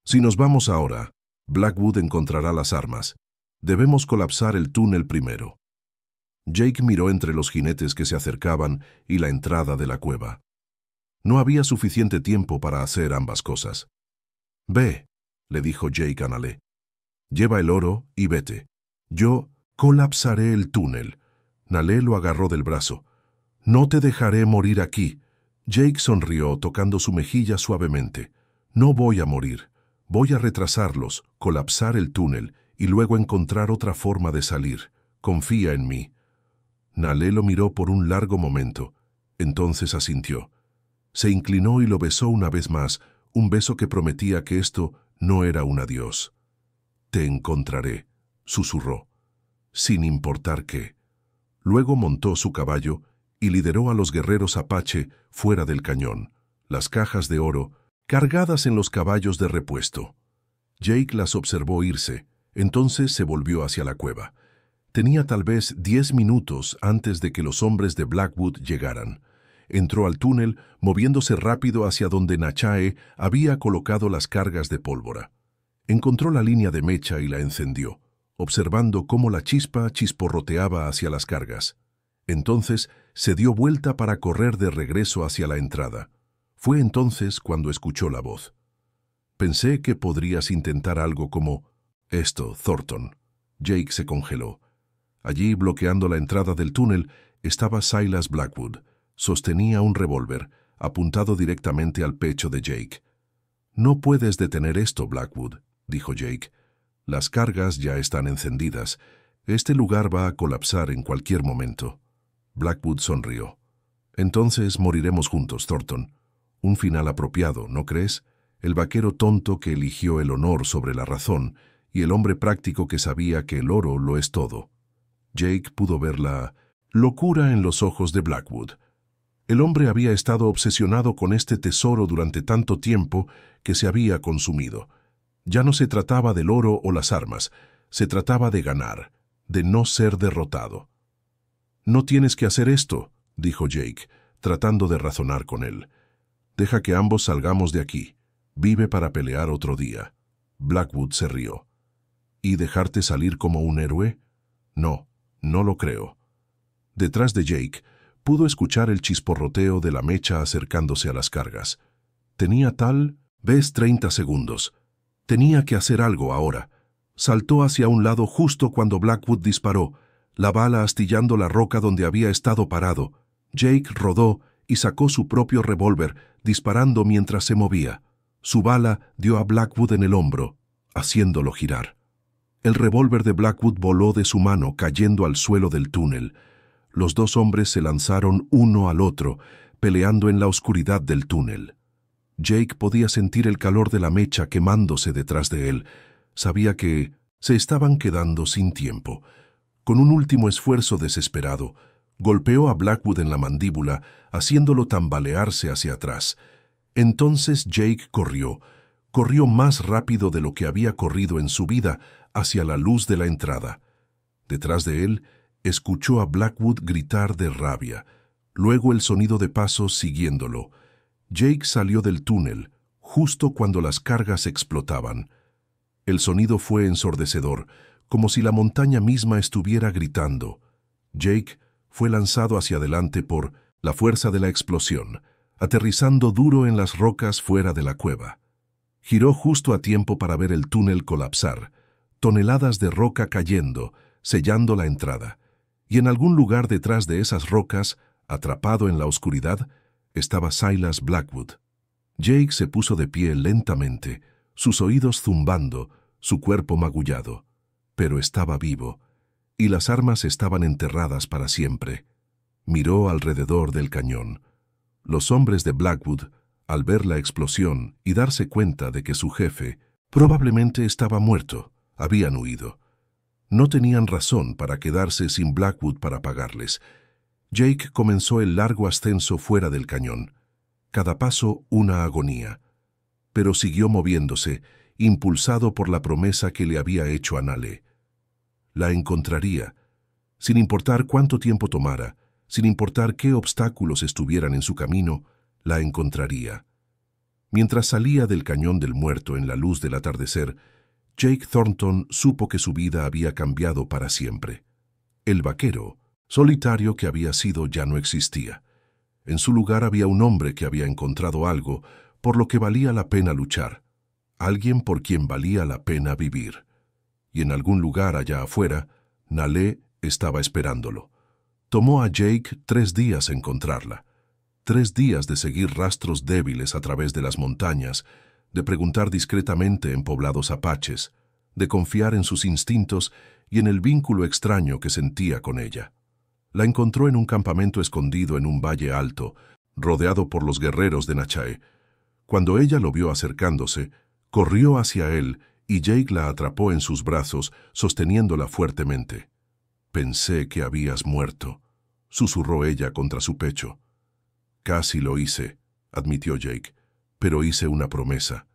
«Si nos vamos ahora, Blackwood encontrará las armas. Debemos colapsar el túnel primero». Jake miró entre los jinetes que se acercaban y la entrada de la cueva. No había suficiente tiempo para hacer ambas cosas. «Ve», le dijo Jake a Nalé. «Lleva el oro y vete. Yo colapsaré el túnel». Nalé lo agarró del brazo. «No te dejaré morir aquí». Jake sonrió, tocando su mejilla suavemente. «No voy a morir. Voy a retrasarlos, colapsar el túnel y luego encontrar otra forma de salir. Confía en mí». Nalé lo miró por un largo momento. Entonces asintió. Se inclinó y lo besó una vez más, un beso que prometía que esto no era un adiós. «Te encontraré», susurró, «sin importar qué». Luego montó su caballo y lideró a los guerreros apache fuera del cañón, las cajas de oro, cargadas en los caballos de repuesto. Jake las observó irse, entonces se volvió hacia la cueva. Tenía tal vez 10 minutos antes de que los hombres de Blackwood llegaran. Entró al túnel, moviéndose rápido hacia donde Nachae había colocado las cargas de pólvora. Encontró la línea de mecha y la encendió, observando cómo la chispa chisporroteaba hacia las cargas. Entonces se dio vuelta para correr de regreso hacia la entrada. Fue entonces cuando escuchó la voz. «Pensé que podrías intentar algo como esto, Thornton». Jake se congeló. Allí, bloqueando la entrada del túnel, estaba Silas Blackwood. Sostenía un revólver, apuntado directamente al pecho de Jake. «No puedes detener esto, Blackwood», dijo Jake. «Las cargas ya están encendidas. Este lugar va a colapsar en cualquier momento». Blackwood sonrió. «Entonces moriremos juntos, Thornton. Un final apropiado, ¿no crees? El vaquero tonto que eligió el honor sobre la razón y el hombre práctico que sabía que el oro lo es todo». Jake pudo ver la locura en los ojos de Blackwood. El hombre había estado obsesionado con este tesoro durante tanto tiempo que se había consumido. Ya no se trataba del oro o las armas, se trataba de ganar, de no ser derrotado. «No tienes que hacer esto», dijo Jake, tratando de razonar con él. «Deja que ambos salgamos de aquí. Vive para pelear otro día». Blackwood se rió. «¿Y dejarte salir como un héroe? No, no lo creo». Detrás de Jake, pudo escuchar el chisporroteo de la mecha acercándose a las cargas. Tenía tal vez 30 segundos. Tenía que hacer algo ahora. Saltó hacia un lado justo cuando Blackwood disparó, la bala astillando la roca donde había estado parado. Jake rodó y sacó su propio revólver, disparando mientras se movía. Su bala dio a Blackwood en el hombro, haciéndolo girar. El revólver de Blackwood voló de su mano, cayendo al suelo del túnel. Los dos hombres se lanzaron uno al otro, peleando en la oscuridad del túnel. Jake podía sentir el calor de la mecha quemándose detrás de él. Sabía que se estaban quedando sin tiempo. Con un último esfuerzo desesperado, golpeó a Blackwood en la mandíbula, haciéndolo tambalearse hacia atrás. Entonces Jake corrió más rápido de lo que había corrido en su vida hacia la luz de la entrada. Detrás de él, escuchó a Blackwood gritar de rabia, luego el sonido de pasos siguiéndolo. Jake salió del túnel, justo cuando las cargas explotaban. El sonido fue ensordecedor, como si la montaña misma estuviera gritando. Jake fue lanzado hacia adelante por la fuerza de la explosión, aterrizando duro en las rocas fuera de la cueva. Giró justo a tiempo para ver el túnel colapsar, toneladas de roca cayendo, sellando la entrada. Y en algún lugar detrás de esas rocas, atrapado en la oscuridad, estaba Silas Blackwood. Jake se puso de pie lentamente, sus oídos zumbando, su cuerpo magullado. Pero estaba vivo, y las armas estaban enterradas para siempre. Miró alrededor del cañón. Los hombres de Blackwood, al ver la explosión y darse cuenta de que su jefe probablemente estaba muerto, habían huido. No tenían razón para quedarse sin Blackwood para pagarles. Jake comenzó el largo ascenso fuera del cañón. Cada paso una agonía. Pero siguió moviéndose, impulsado por la promesa que le había hecho a Nale. La encontraría, sin importar cuánto tiempo tomara, sin importar qué obstáculos estuvieran en su camino, la encontraría. Mientras salía del Cañón del Muerto en la luz del atardecer, Jake Thornton supo que su vida había cambiado para siempre. El vaquero, solitario que había sido, ya no existía. En su lugar había un hombre que había encontrado algo por lo que valía la pena luchar, alguien por quien valía la pena vivir. Y en algún lugar allá afuera, Nale estaba esperándolo. Tomó a Jake 3 días encontrarla. 3 días de seguir rastros débiles a través de las montañas, de preguntar discretamente en poblados apaches, de confiar en sus instintos y en el vínculo extraño que sentía con ella. La encontró en un campamento escondido en un valle alto, rodeado por los guerreros de Nachae. Cuando ella lo vio acercándose, corrió hacia él y Jake la atrapó en sus brazos, sosteniéndola fuertemente. «Pensé que habías muerto», susurró ella contra su pecho. «Casi lo hice», admitió Jake, pero hice una promesa,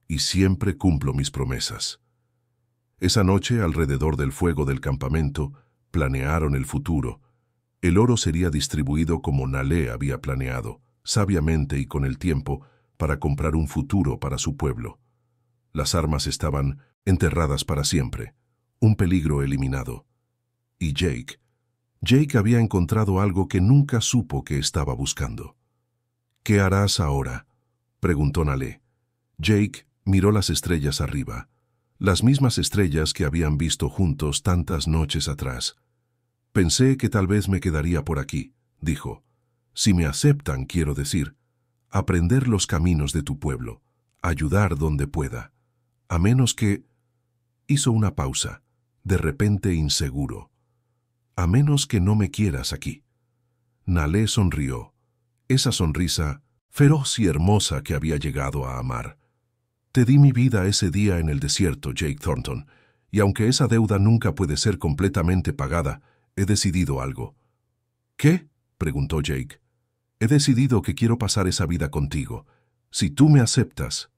y siempre cumplo mis promesas. Esa noche, alrededor del fuego del campamento, planearon el futuro. El oro sería distribuido como Nalé había planeado, sabiamente y con el tiempo, para comprar un futuro para su pueblo. Las armas estaban enterradas para siempre, un peligro eliminado. Y Jake había encontrado algo que nunca supo que estaba buscando. «¿Qué harás ahora?», preguntó Nalé. Jake miró las estrellas arriba, las mismas estrellas que habían visto juntos tantas noches atrás. «Pensé que tal vez me quedaría por aquí», dijo. «Si me aceptan, quiero decir, aprender los caminos de tu pueblo, ayudar donde pueda. A menos que...» Hizo una pausa, de repente inseguro. «A menos que no me quieras aquí». Nalé sonrió, esa sonrisa feroz y hermosa que había llegado a amar. «Te di mi vida ese día en el desierto, Jake Thornton, y aunque esa deuda nunca puede ser completamente pagada, he decidido algo». «¿Qué?», preguntó Jake. «He decidido que quiero pasar esa vida contigo. Si tú me aceptas».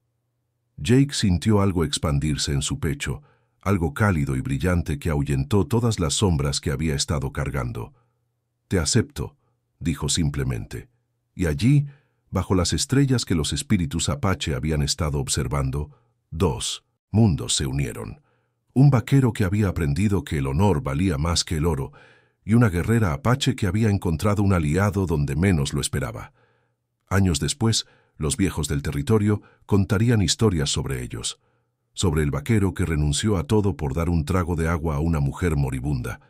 Jake sintió algo expandirse en su pecho, algo cálido y brillante que ahuyentó todas las sombras que había estado cargando. «Te acepto», dijo simplemente. Y allí, bajo las estrellas que los espíritus Apache habían estado observando, dos mundos se unieron. Un vaquero que había aprendido que el honor valía más que el oro, y una guerrera Apache que había encontrado un aliado donde menos lo esperaba. Años después, los viejos del territorio contarían historias sobre ellos, sobre el vaquero que renunció a todo por dar un trago de agua a una mujer moribunda,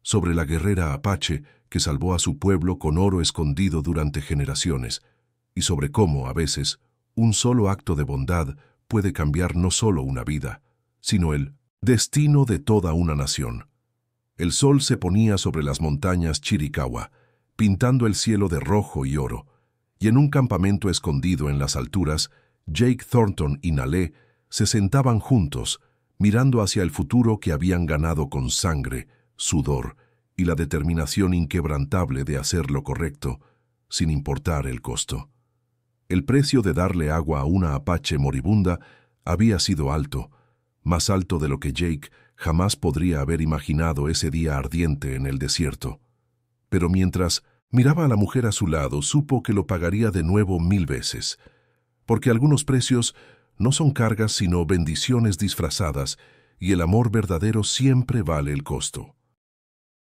sobre la guerrera Apache que salvó a su pueblo con oro escondido durante generaciones, y sobre cómo, a veces, un solo acto de bondad puede cambiar no solo una vida, sino el destino de toda una nación. El sol se ponía sobre las montañas Chiricahua, pintando el cielo de rojo y oro, y en un campamento escondido en las alturas, Jake Thornton y Nalé se sentaban juntos, mirando hacia el futuro que habían ganado con sangre, sudor y la determinación inquebrantable de hacer lo correcto, sin importar el costo. El precio de darle agua a una Apache moribunda había sido alto, más alto de lo que Jake jamás podría haber imaginado ese día ardiente en el desierto. Pero mientras miraba a la mujer a su lado, supo que lo pagaría de nuevo 1000 veces, porque algunos precios no son cargas sino bendiciones disfrazadas, y el amor verdadero siempre vale el costo.